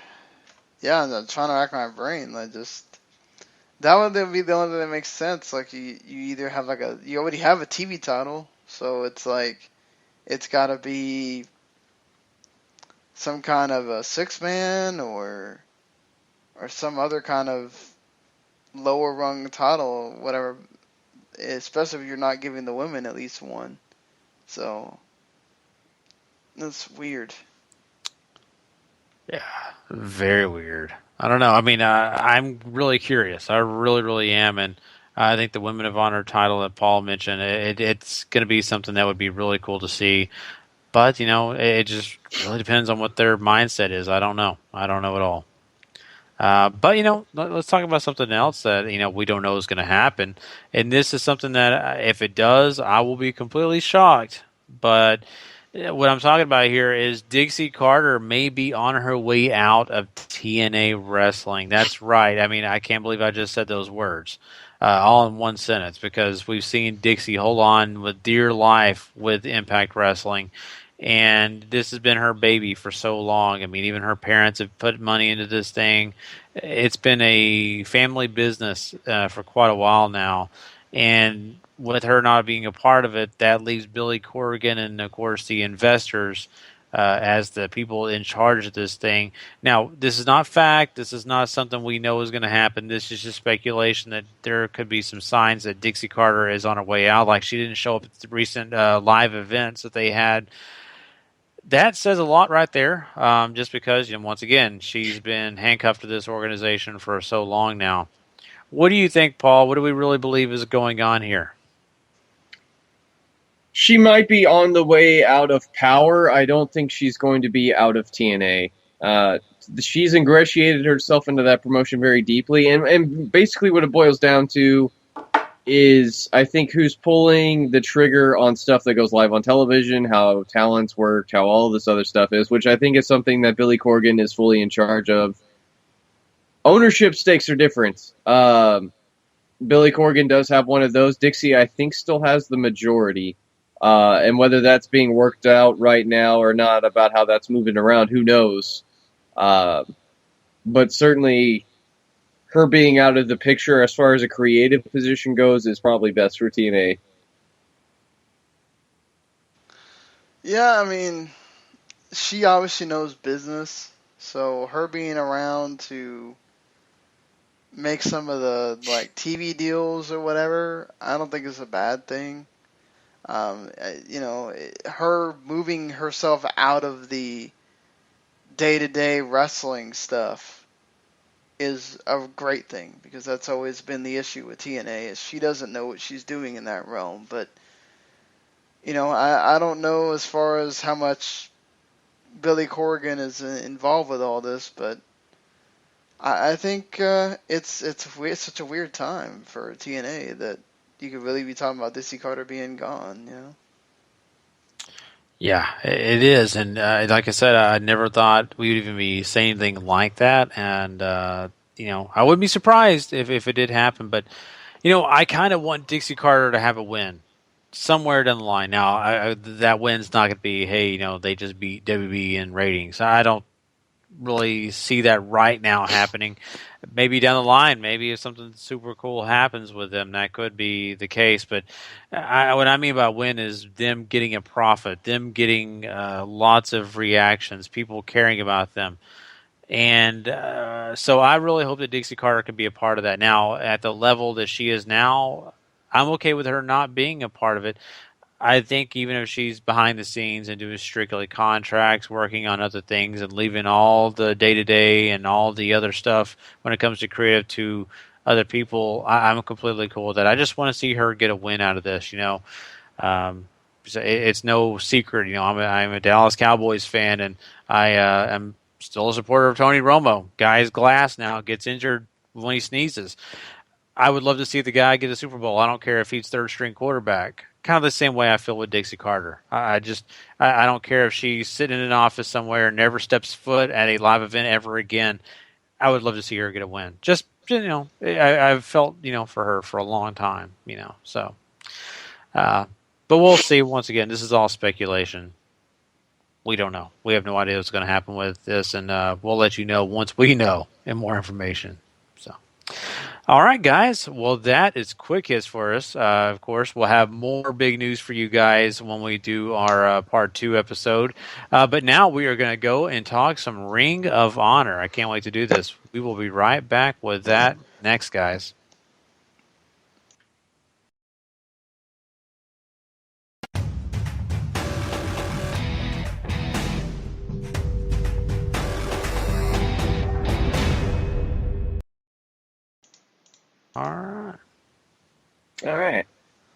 I'm trying to rack my brain. That would be the only thing that makes sense. Like, you either have you already have a TV title, so it's like, it's got to be some kind of a 6-man or some other kind of lower rung title, whatever, especially if you're not giving the women at least one. So, that's weird. Yeah, very weird. I don't know. I mean, I'm really curious. I really, really am. And I think the Women of Honor title that Paul mentioned, it's going to be something that would be really cool to see. But it just really depends on what their mindset is. I don't know. I don't know at all. But let's talk about something else that we don't know is going to happen, and this is something that if it does, I will be completely shocked. But what I'm talking about here is Dixie Carter may be on her way out of TNA wrestling. That's right. I mean, I can't believe I just said those words all in one sentence, because we've seen Dixie hold on with dear life with Impact Wrestling. And this has been her baby for so long. I mean, even her parents have put money into this thing. It's been a family business for quite a while now. And with her not being a part of it, that leaves Billy Corgan and, of course, the investors as the people in charge of this thing. Now, this is not fact. This is not something we know is going to happen. This is just speculation that there could be some signs that Dixie Carter is on her way out. Like, she didn't show up at the recent live events that they had. That says a lot right there, just because, once again, she's been handcuffed to this organization for so long now. What do you think, Paul? What do we really believe is going on here? She might be on the way out of Power. I don't think she's going to be out of TNA. She's ingratiated herself into that promotion very deeply, and basically what it boils down to is, I think, who's pulling the trigger on stuff that goes live on television, how talents work, how all this other stuff is, which I think is something that Billy Corgan is fully in charge of. Ownership stakes are different. Billy Corgan does have one of those. Dixie, I think, still has the majority. And whether that's being worked out right now or not about how that's moving around, who knows? But certainly, her being out of the picture as far as a creative position goes is probably best for TNA. Yeah, I mean, she obviously knows business, so her being around to make some of the TV deals or whatever, I don't think is a bad thing. Her moving herself out of the day-to-day wrestling stuff is a great thing, because that's always been the issue with TNA, is she doesn't know what she's doing in that realm. But I don't know as far as how much Billy Corgan is involved with all this, but I think it's such a weird time for TNA that you could really be talking about Dixie Carter being gone. Yeah, it is. And like I said, I never thought we would even be saying anything like that. And, I wouldn't be surprised if it did happen. But, I kind of want Dixie Carter to have a win somewhere down the line. Now, that win's not going to be, hey, they just beat WB in ratings. I don't really see that right now happening. Maybe down the line, maybe if something super cool happens with them, that could be the case. But what I mean by win is them getting a profit, them getting lots of reactions, people caring about them. And so I really hope that Dixie Carter can be a part of that. Now, at the level that she is now, I'm okay with her not being a part of it. I think even if she's behind the scenes and doing strictly contracts, working on other things, and leaving all the day-to-day and all the other stuff when it comes to creative to other people, I'm completely cool with that. I just want to see her get a win out of this, It's no secret, I'm a Dallas Cowboys fan, and I am still a supporter of Tony Romo. Guy's glass now, gets injured when he sneezes. I would love to see the guy get a Super Bowl. I don't care if he's third-string quarterback. Kind of the same way I feel with Dixie Carter. I don't care if she's sitting in an office somewhere and never steps foot at a live event ever again. I would love to see her get a win. Just, I've felt, for her for a long time, so. But we'll see. Once again, this is all speculation. We don't know. We have no idea what's going to happen with this, and we'll let you know once we know and more information. So. All right, guys. Well, that is quick hits for us. Of course, we'll have more big news for you guys when we do our part 2 episode. But now we are going to go and talk some Ring of Honor. I can't wait to do this. We will be right back with that next, guys. All right. All right.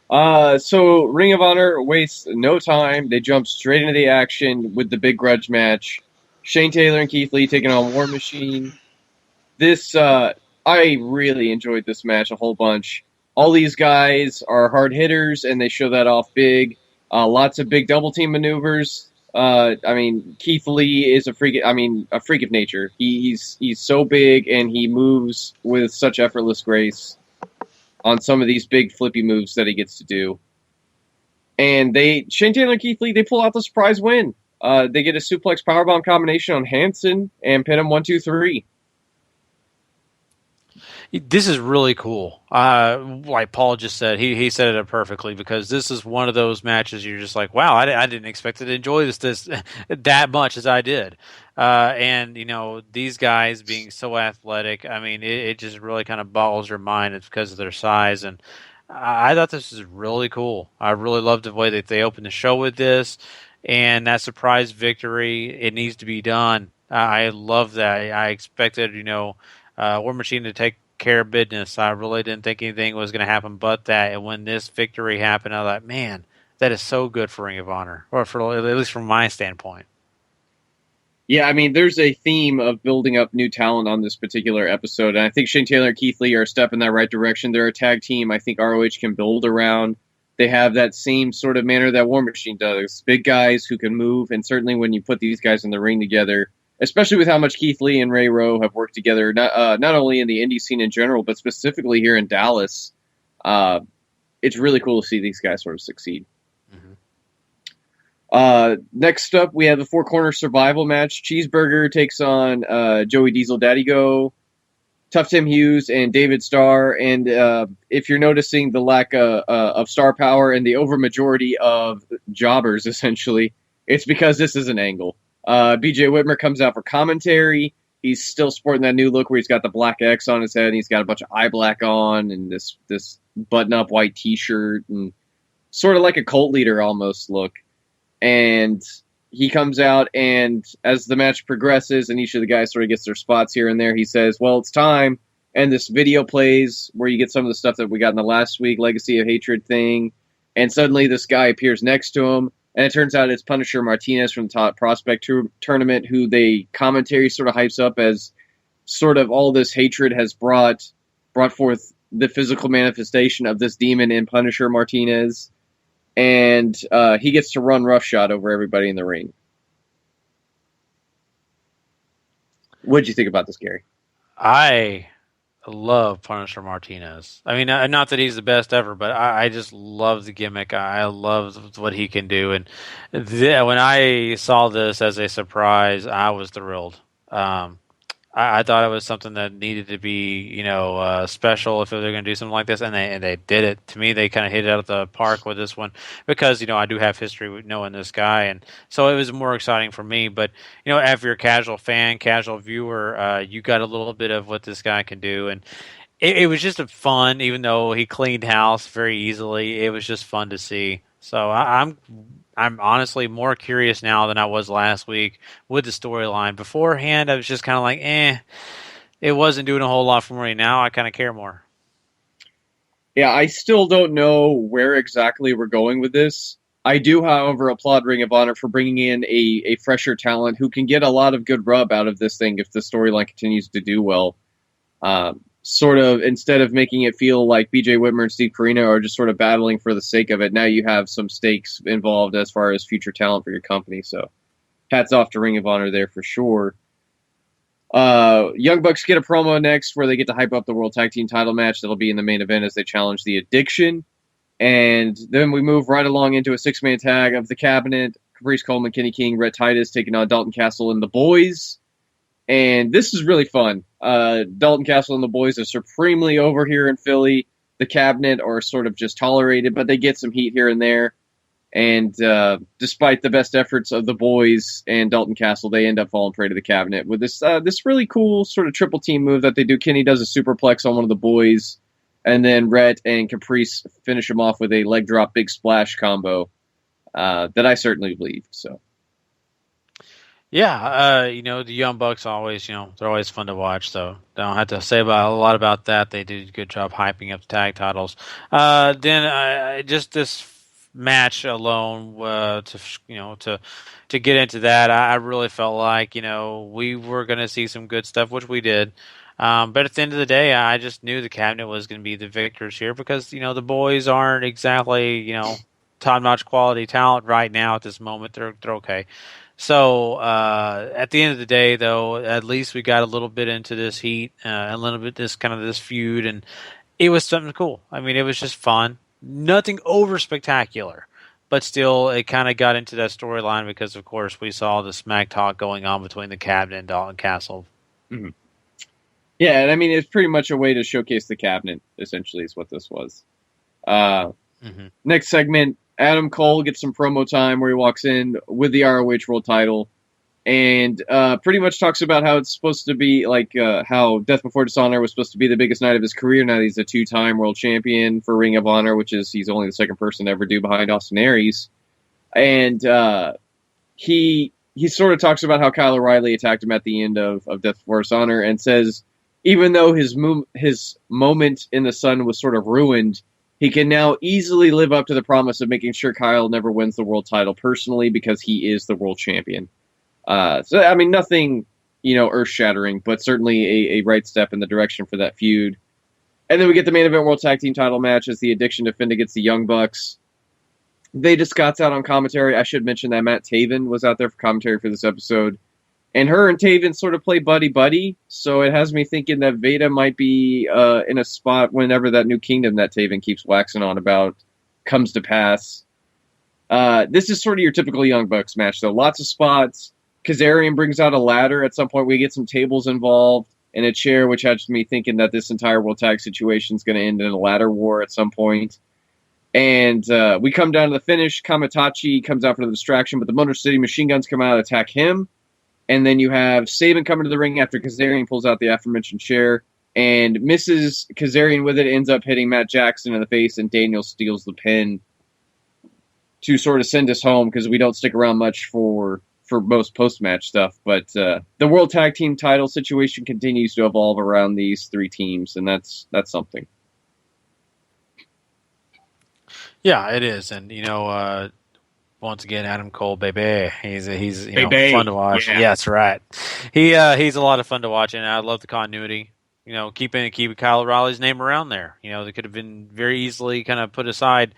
So Ring of Honor wastes no time. They jump straight into the action with the big grudge match. Shane Taylor and Keith Lee taking on War Machine. I really enjoyed this match a whole bunch. All these guys are hard hitters, and they show that off big. Lots of big double team maneuvers. Keith Lee is a freak of nature. He's so big, and he moves with such effortless grace on some of these big flippy moves that he gets to do. And Shane Taylor and Keith Lee, they pull out the surprise win. They get a suplex powerbomb combination on Hanson and pin him 1-2-3. This is really cool. Like Paul just said, he said it perfectly, because this is one of those matches you're just like, wow, I didn't expect to enjoy this that much as I did. And, these guys being so athletic, it just really kind of boggles your mind. It's because of their size. And I thought this was really cool. I really loved the way that they opened the show with this. And that surprise victory, it needs to be done. I love that. I expected, War Machine to take care of business. I really didn't think anything was going to happen but that. And when this victory happened, I thought, man, that is so good for Ring of Honor, or for at least from my standpoint. Yeah, there's a theme of building up new talent on this particular episode, and I think Shane Taylor and Keith Lee are a step in that right direction. They're a tag team I think ROH can build around. They have that same sort of manner that War Machine does. Big guys who can move, and certainly when you put these guys in the ring together, especially with how much Keith Lee and Ray Rowe have worked together, not only in the indie scene in general, but specifically here in Dallas. It's really cool to see these guys sort of succeed. Mm-hmm. Next up, we have the Four Corner Survival match. Cheeseburger takes on Joey Diesel, Daddy Go, Tough Tim Hughes, and David Starr. And if you're noticing the lack of star power and the overmajority of jobbers, essentially, it's because this is an angle. BJ Whitmer comes out for commentary. He's still sporting that new look where he's got the black X on his head, and he's got a bunch of eye black on, and this button-up white T-shirt, and sort of like a cult leader almost look. And he comes out, and as the match progresses, and each of the guys sort of gets their spots here and there, he says, well, it's time. And this video plays where you get some of the stuff that we got in the last week, Legacy of Hatred thing. And suddenly this guy appears next to him. And it turns out it's Punisher Martinez from the Top Prospect Tournament, who they commentary sort of hypes up as sort of all this hatred has brought forth the physical manifestation of this demon in Punisher Martinez. And he gets to run roughshod over everybody in the ring. What'd you think about this, Gary? I love Punisher Martinez. Not that he's the best ever, but I just love the gimmick. I love what he can do. And when I saw this as a surprise, I was thrilled. I thought it was something that needed to be, special if they're going to do something like this, and they did it. To me, they kind of hit it out of the park with this one because, I do have history with knowing this guy, and so it was more exciting for me. But, if you're a casual fan, casual viewer, you got a little bit of what this guy can do, and it was just a fun, even though he cleaned house very easily, it was just fun to see. So I'm honestly more curious now than I was last week with the storyline. Beforehand, I was just kind of like, it wasn't doing a whole lot for me. Now I kind of care more. Yeah, I still don't know where exactly we're going with this. I do, however, applaud Ring of Honor for bringing in a fresher talent who can get a lot of good rub out of this thing if the storyline continues to do well. Sort of, instead of making it feel like BJ Whitmer and Steve Corino are just sort of battling for the sake of it, now you have some stakes involved as far as future talent for your company. So hats off to Ring of Honor there for sure. Young Bucks get a promo next where they get to hype up the World Tag Team title match that'll be in the main event as they challenge The Addiction. And then we move right along into a six-man tag of The Cabinet, Caprice Coleman, Kenny King, Rhett Titus taking on Dalton Castle and the Boys. And this is really fun. Dalton Castle and the Boys are supremely over here in Philly. The Cabinet are sort of just tolerated, but they get some heat here and there. And despite the best efforts of the Boys and Dalton Castle, they end up falling prey to the Cabinet with this really cool sort of triple team move that they do. Kenny does a superplex on one of the Boys, and then Rhett and Caprice finish him off with a leg drop big splash combo that I certainly believed. So. Yeah, the Young Bucks always, they're always fun to watch. So don't have to say a lot about that. They did a good job hyping up the tag titles. Then just this match alone, to get into that, I really felt like we were going to see some good stuff, which we did. But at the end of the day, I just knew the cabinet was going to be the victors here because the boys aren't exactly top-notch quality talent right now at this moment. They're okay. So at the end of the day, though, at least we got a little bit into this heat, a little bit this feud, and it was something cool. I mean, it was just fun. Nothing over spectacular, but still, it kind of got into that storyline because, of course, we saw the smack talk going on between the cabinet and Dalton Castle. Mm-hmm. Yeah, and I mean, it's pretty much a way to showcase the cabinet, essentially, is what this was. Next segment, Adam Cole gets some promo time where he walks in with the ROH World title and pretty much talks about how it's supposed to be like how Death Before Dishonor was supposed to be the biggest night of his career. Now he's a 2-time world champion for Ring of Honor, which is he's only the second person to ever do behind Austin Aries. And he sort of talks about how Kyle O'Reilly attacked him at the end of Death Before Dishonor and says even though his moment in the sun was sort of ruined, he can now easily live up to the promise of making sure Kyle never wins the world title personally because he is the world champion. So, I mean, nothing, earth-shattering, but certainly a right step in the direction for that feud. And then we get the main event World Tag Team title match as the Addiction defend against the Young Bucks. They just got out on commentary. I should mention that Matt Taven was out there for commentary for this episode. And her and Taven sort of play buddy-buddy, so it has me thinking that Veda might be in a spot whenever that new kingdom that Taven keeps waxing on about comes to pass. This is sort of your typical Young Bucks match, though. Lots of spots. Kazarian brings out a ladder. At some point, we get some tables involved and a chair, which has me thinking that this entire World Tag situation is going to end in a ladder war at some point. And we come down to the finish. Kamitachi comes out for the distraction, but the Motor City Machine Guns come out and attack him. And then you have Saban coming to the ring after Kazarian pulls out the aforementioned chair and misses Kazarian with it, ends up hitting Matt Jackson in the face, and Daniel steals the pin to sort of send us home because we don't stick around much for most post-match stuff. But the World Tag Team title situation continues to evolve around these three teams, and that's something. Yeah, it is. And, once again, Adam Cole, baby, he's fun to watch. Yeah, that's right. He's a lot of fun to watch, and I love the continuity. Keeping Kyle O'Reilly's name around there. They could have been very easily kind of put aside.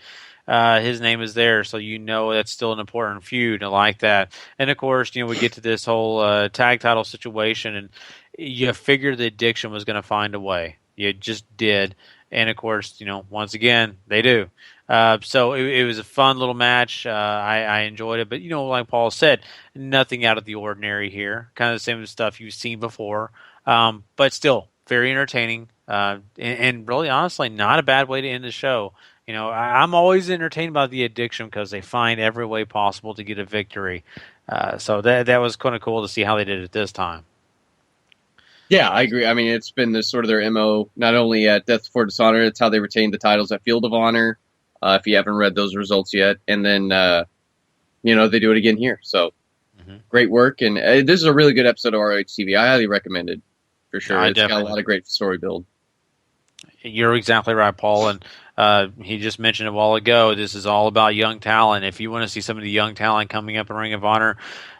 His name is there, so that's still an important feud. I like that. And of course, we get to this whole tag title situation, and you figured the Addiction was going to find a way. You just did. And of course, once again, they do. So it was a fun little match. I enjoyed it, but like Paul said, nothing out of the ordinary here. Kind of the same stuff you've seen before, but still very entertaining. And really, honestly, not a bad way to end the show. I'm always entertained by the Addiction because they find every way possible to get a victory. So that was kind of cool to see how they did it this time. Yeah, I agree. I mean, it's been this sort of their MO, not only at Death Before Dishonor, it's how they retained the titles at Field of Honor, if you haven't read those results yet. And then, they do it again here. So, Great work. And this is a really good episode of ROH TV. I highly recommend it, for sure. It's got a lot of great story build. You're exactly right, Paul. And he just mentioned a while ago, this is all about young talent. If you want to see some of the young talent coming up in Ring of Honor,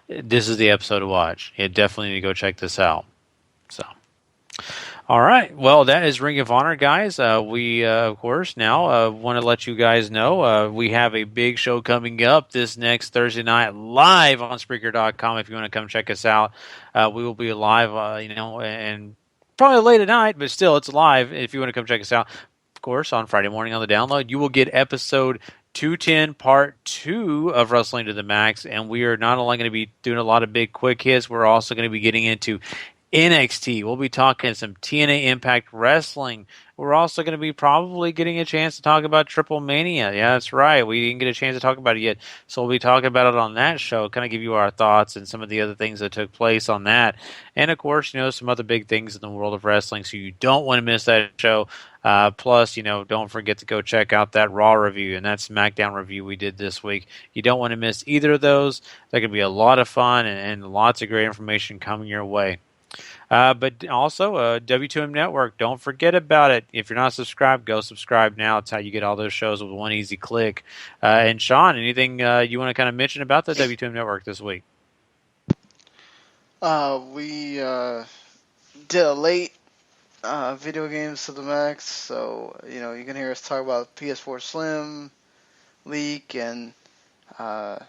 this is the episode to watch. You definitely need to go check this out. So, all right. Well, that is Ring of Honor, guys. We, of course, now want to let you guys know we have a big show coming up this next Thursday night live on Spreaker.com. If you want to come check us out, we will be live, and probably late at night, but still, it's live. If you want to come check us out, of course, on Friday morning on the download, you will get episode 210 part 2 of Wrestling to the Max. And we are not only going to be doing a lot of big quick hits, we're also going to be getting into NXT. We'll be talking some TNA Impact Wrestling. We're also going to be probably getting a chance to talk about Triple Mania. Yeah, that's right. We didn't get a chance to talk about it yet. So we'll be talking about it on that show, kind of give you our thoughts and some of the other things that took place on that. And, of course, some other big things in the world of wrestling. So you don't want to miss that show. Plus, don't forget to go check out that Raw review and that SmackDown review we did this week. You don't want to miss either of those. They're going to be a lot of fun and lots of great information coming your way. But also, W2M Network, don't forget about it. If you're not subscribed, go subscribe now. It's how you get all those shows with one easy click. And Sean, anything you want to kind of mention about the W2M Network this week? We did a late video games to the max, so you can hear us talk about PS4 Slim leak and a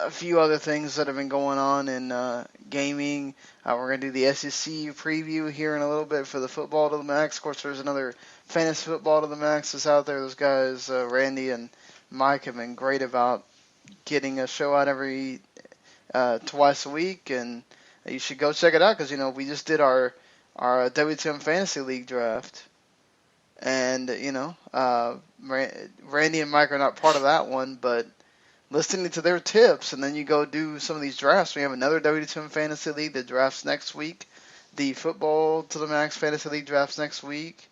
few other things that have been going on in gaming. We're going to do the SEC preview here in a little bit for the football to the max. Of course, there's another fantasy football to the max that's out there. Those guys, Randy and Mike, have been great about getting a show out every twice a week, and you should go check it out because we just did our WTM Fantasy League draft, and Randy and Mike are not part of that one, but listening to their tips, and then you go do some of these drafts. We have another WTM Fantasy League that drafts next week. The Football to the Max Fantasy League drafts next week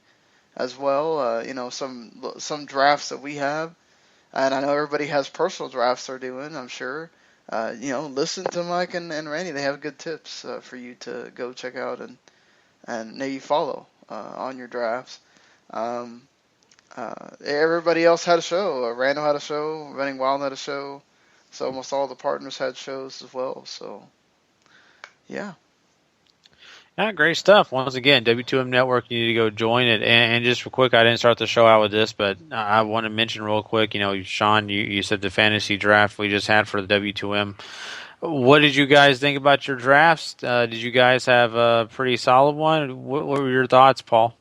as well. Some drafts that we have, and I know everybody has personal drafts they're doing, I'm sure. Listen to Mike and Randy. They have good tips for you to go check out and maybe follow on your drafts. Everybody else had a show. Randall had a show. Running Wild had a show. So almost all the partners had shows as well. So, yeah. Yeah, great stuff. Once again, W2M Network, you need to go join it. And just real quick, I didn't start the show out with this, but I want to mention real quick, Sean, you said the fantasy draft we just had for the W2M. What did you guys think about your drafts? Did you guys have a pretty solid one? What were your thoughts, Paul?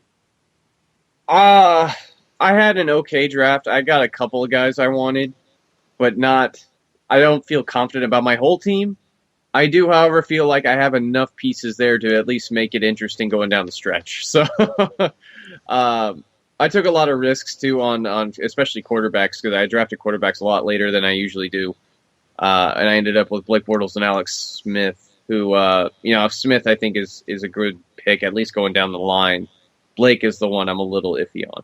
I had an okay draft. I got a couple of guys I wanted, but I don't feel confident about my whole team. I do, however, feel like I have enough pieces there to at least make it interesting going down the stretch. So I took a lot of risks, too, on especially quarterbacks, because I drafted quarterbacks a lot later than I usually do. And I ended up with Blake Bortles and Alex Smith, who, Smith I think is a good pick, at least going down the line. Blake is the one I'm a little iffy on.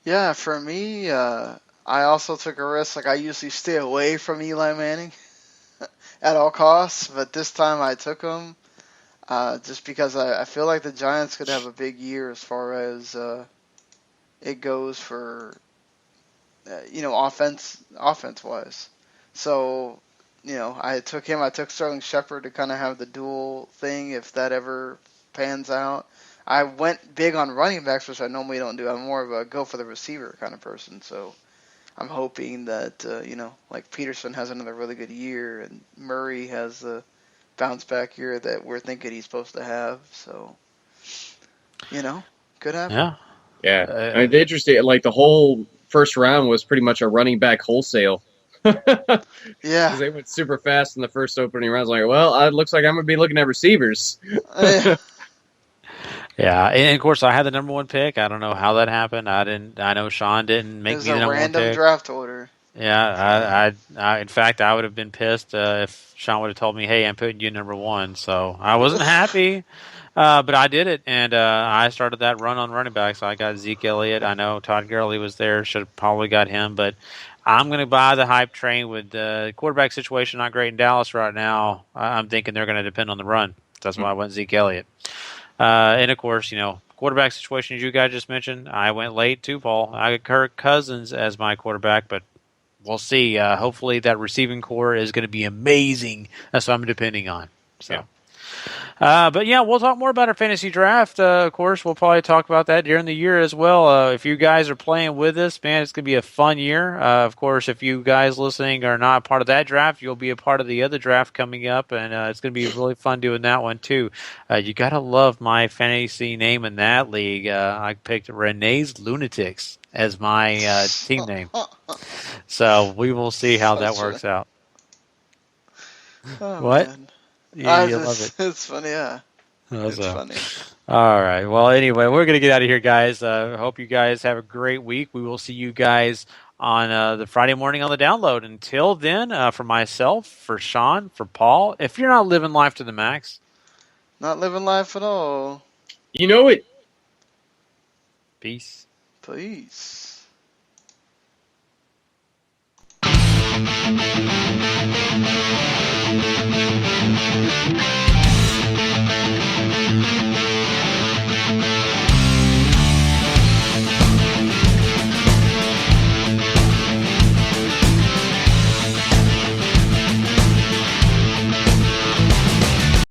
Yeah, for me, I also took a risk. Like, I usually stay away from Eli Manning at all costs, but this time I took him just because I feel like the Giants could have a big year as far as it goes for, offense-wise. So, I took him. I took Sterling Shepard to kind of have the dual thing if that ever pans out. I went big on running backs, which I normally don't do. I'm more of a go for the receiver kind of person, so I'm hoping that, like Peterson has another really good year and Murray has the bounce back year that we're thinking he's supposed to have. So, could happen. Yeah. The interesting, like the whole first round was pretty much a running back wholesale. Yeah. Because they went super fast in the first opening rounds. Like, well, it looks like I'm going to be looking at receivers. Yeah, and of course I had the number one pick. I don't know how that happened. I know Sean didn't make me the number one pick. It was a random draft order. Yeah, I in fact I would have been pissed if Sean would have told me, "Hey, I'm putting you number one." So I wasn't happy, but I did it, and I started that run on running backs. I got Zeke Elliott. I know Todd Gurley was there. Should have probably got him, but I'm going to buy the hype train with the quarterback situation not great in Dallas right now. I'm thinking they're going to depend on the run. That's why I went Zeke Elliott. And of course, quarterback situation, as you guys just mentioned, I went late too, Paul. I got Kirk Cousins as my quarterback, but we'll see. Hopefully that receiving core is going to be amazing. That's what I'm depending on. So. Yeah. But yeah, we'll talk more about our fantasy draft. Of course, we'll probably talk about that during the year as well. If you guys are playing with us, man, it's going to be a fun year. Of course, if you guys listening are not part of that draft, you'll be a part of the other draft coming up, and it's going to be really fun doing that one too. You got to love my fantasy name in that league. I picked Renee's Lunatics as my team name. So we will see how that works out. Oh, what? Man. Yeah, you love it. It's funny, yeah. It's funny. All right. Well, anyway, we're going to get out of here, guys. Hope you guys have a great week. We will see you guys on the Friday morning on the download. Until then, for myself, for Sean, for Paul, if you're not living life to the max, Not living life at all. You know it. Peace. Peace.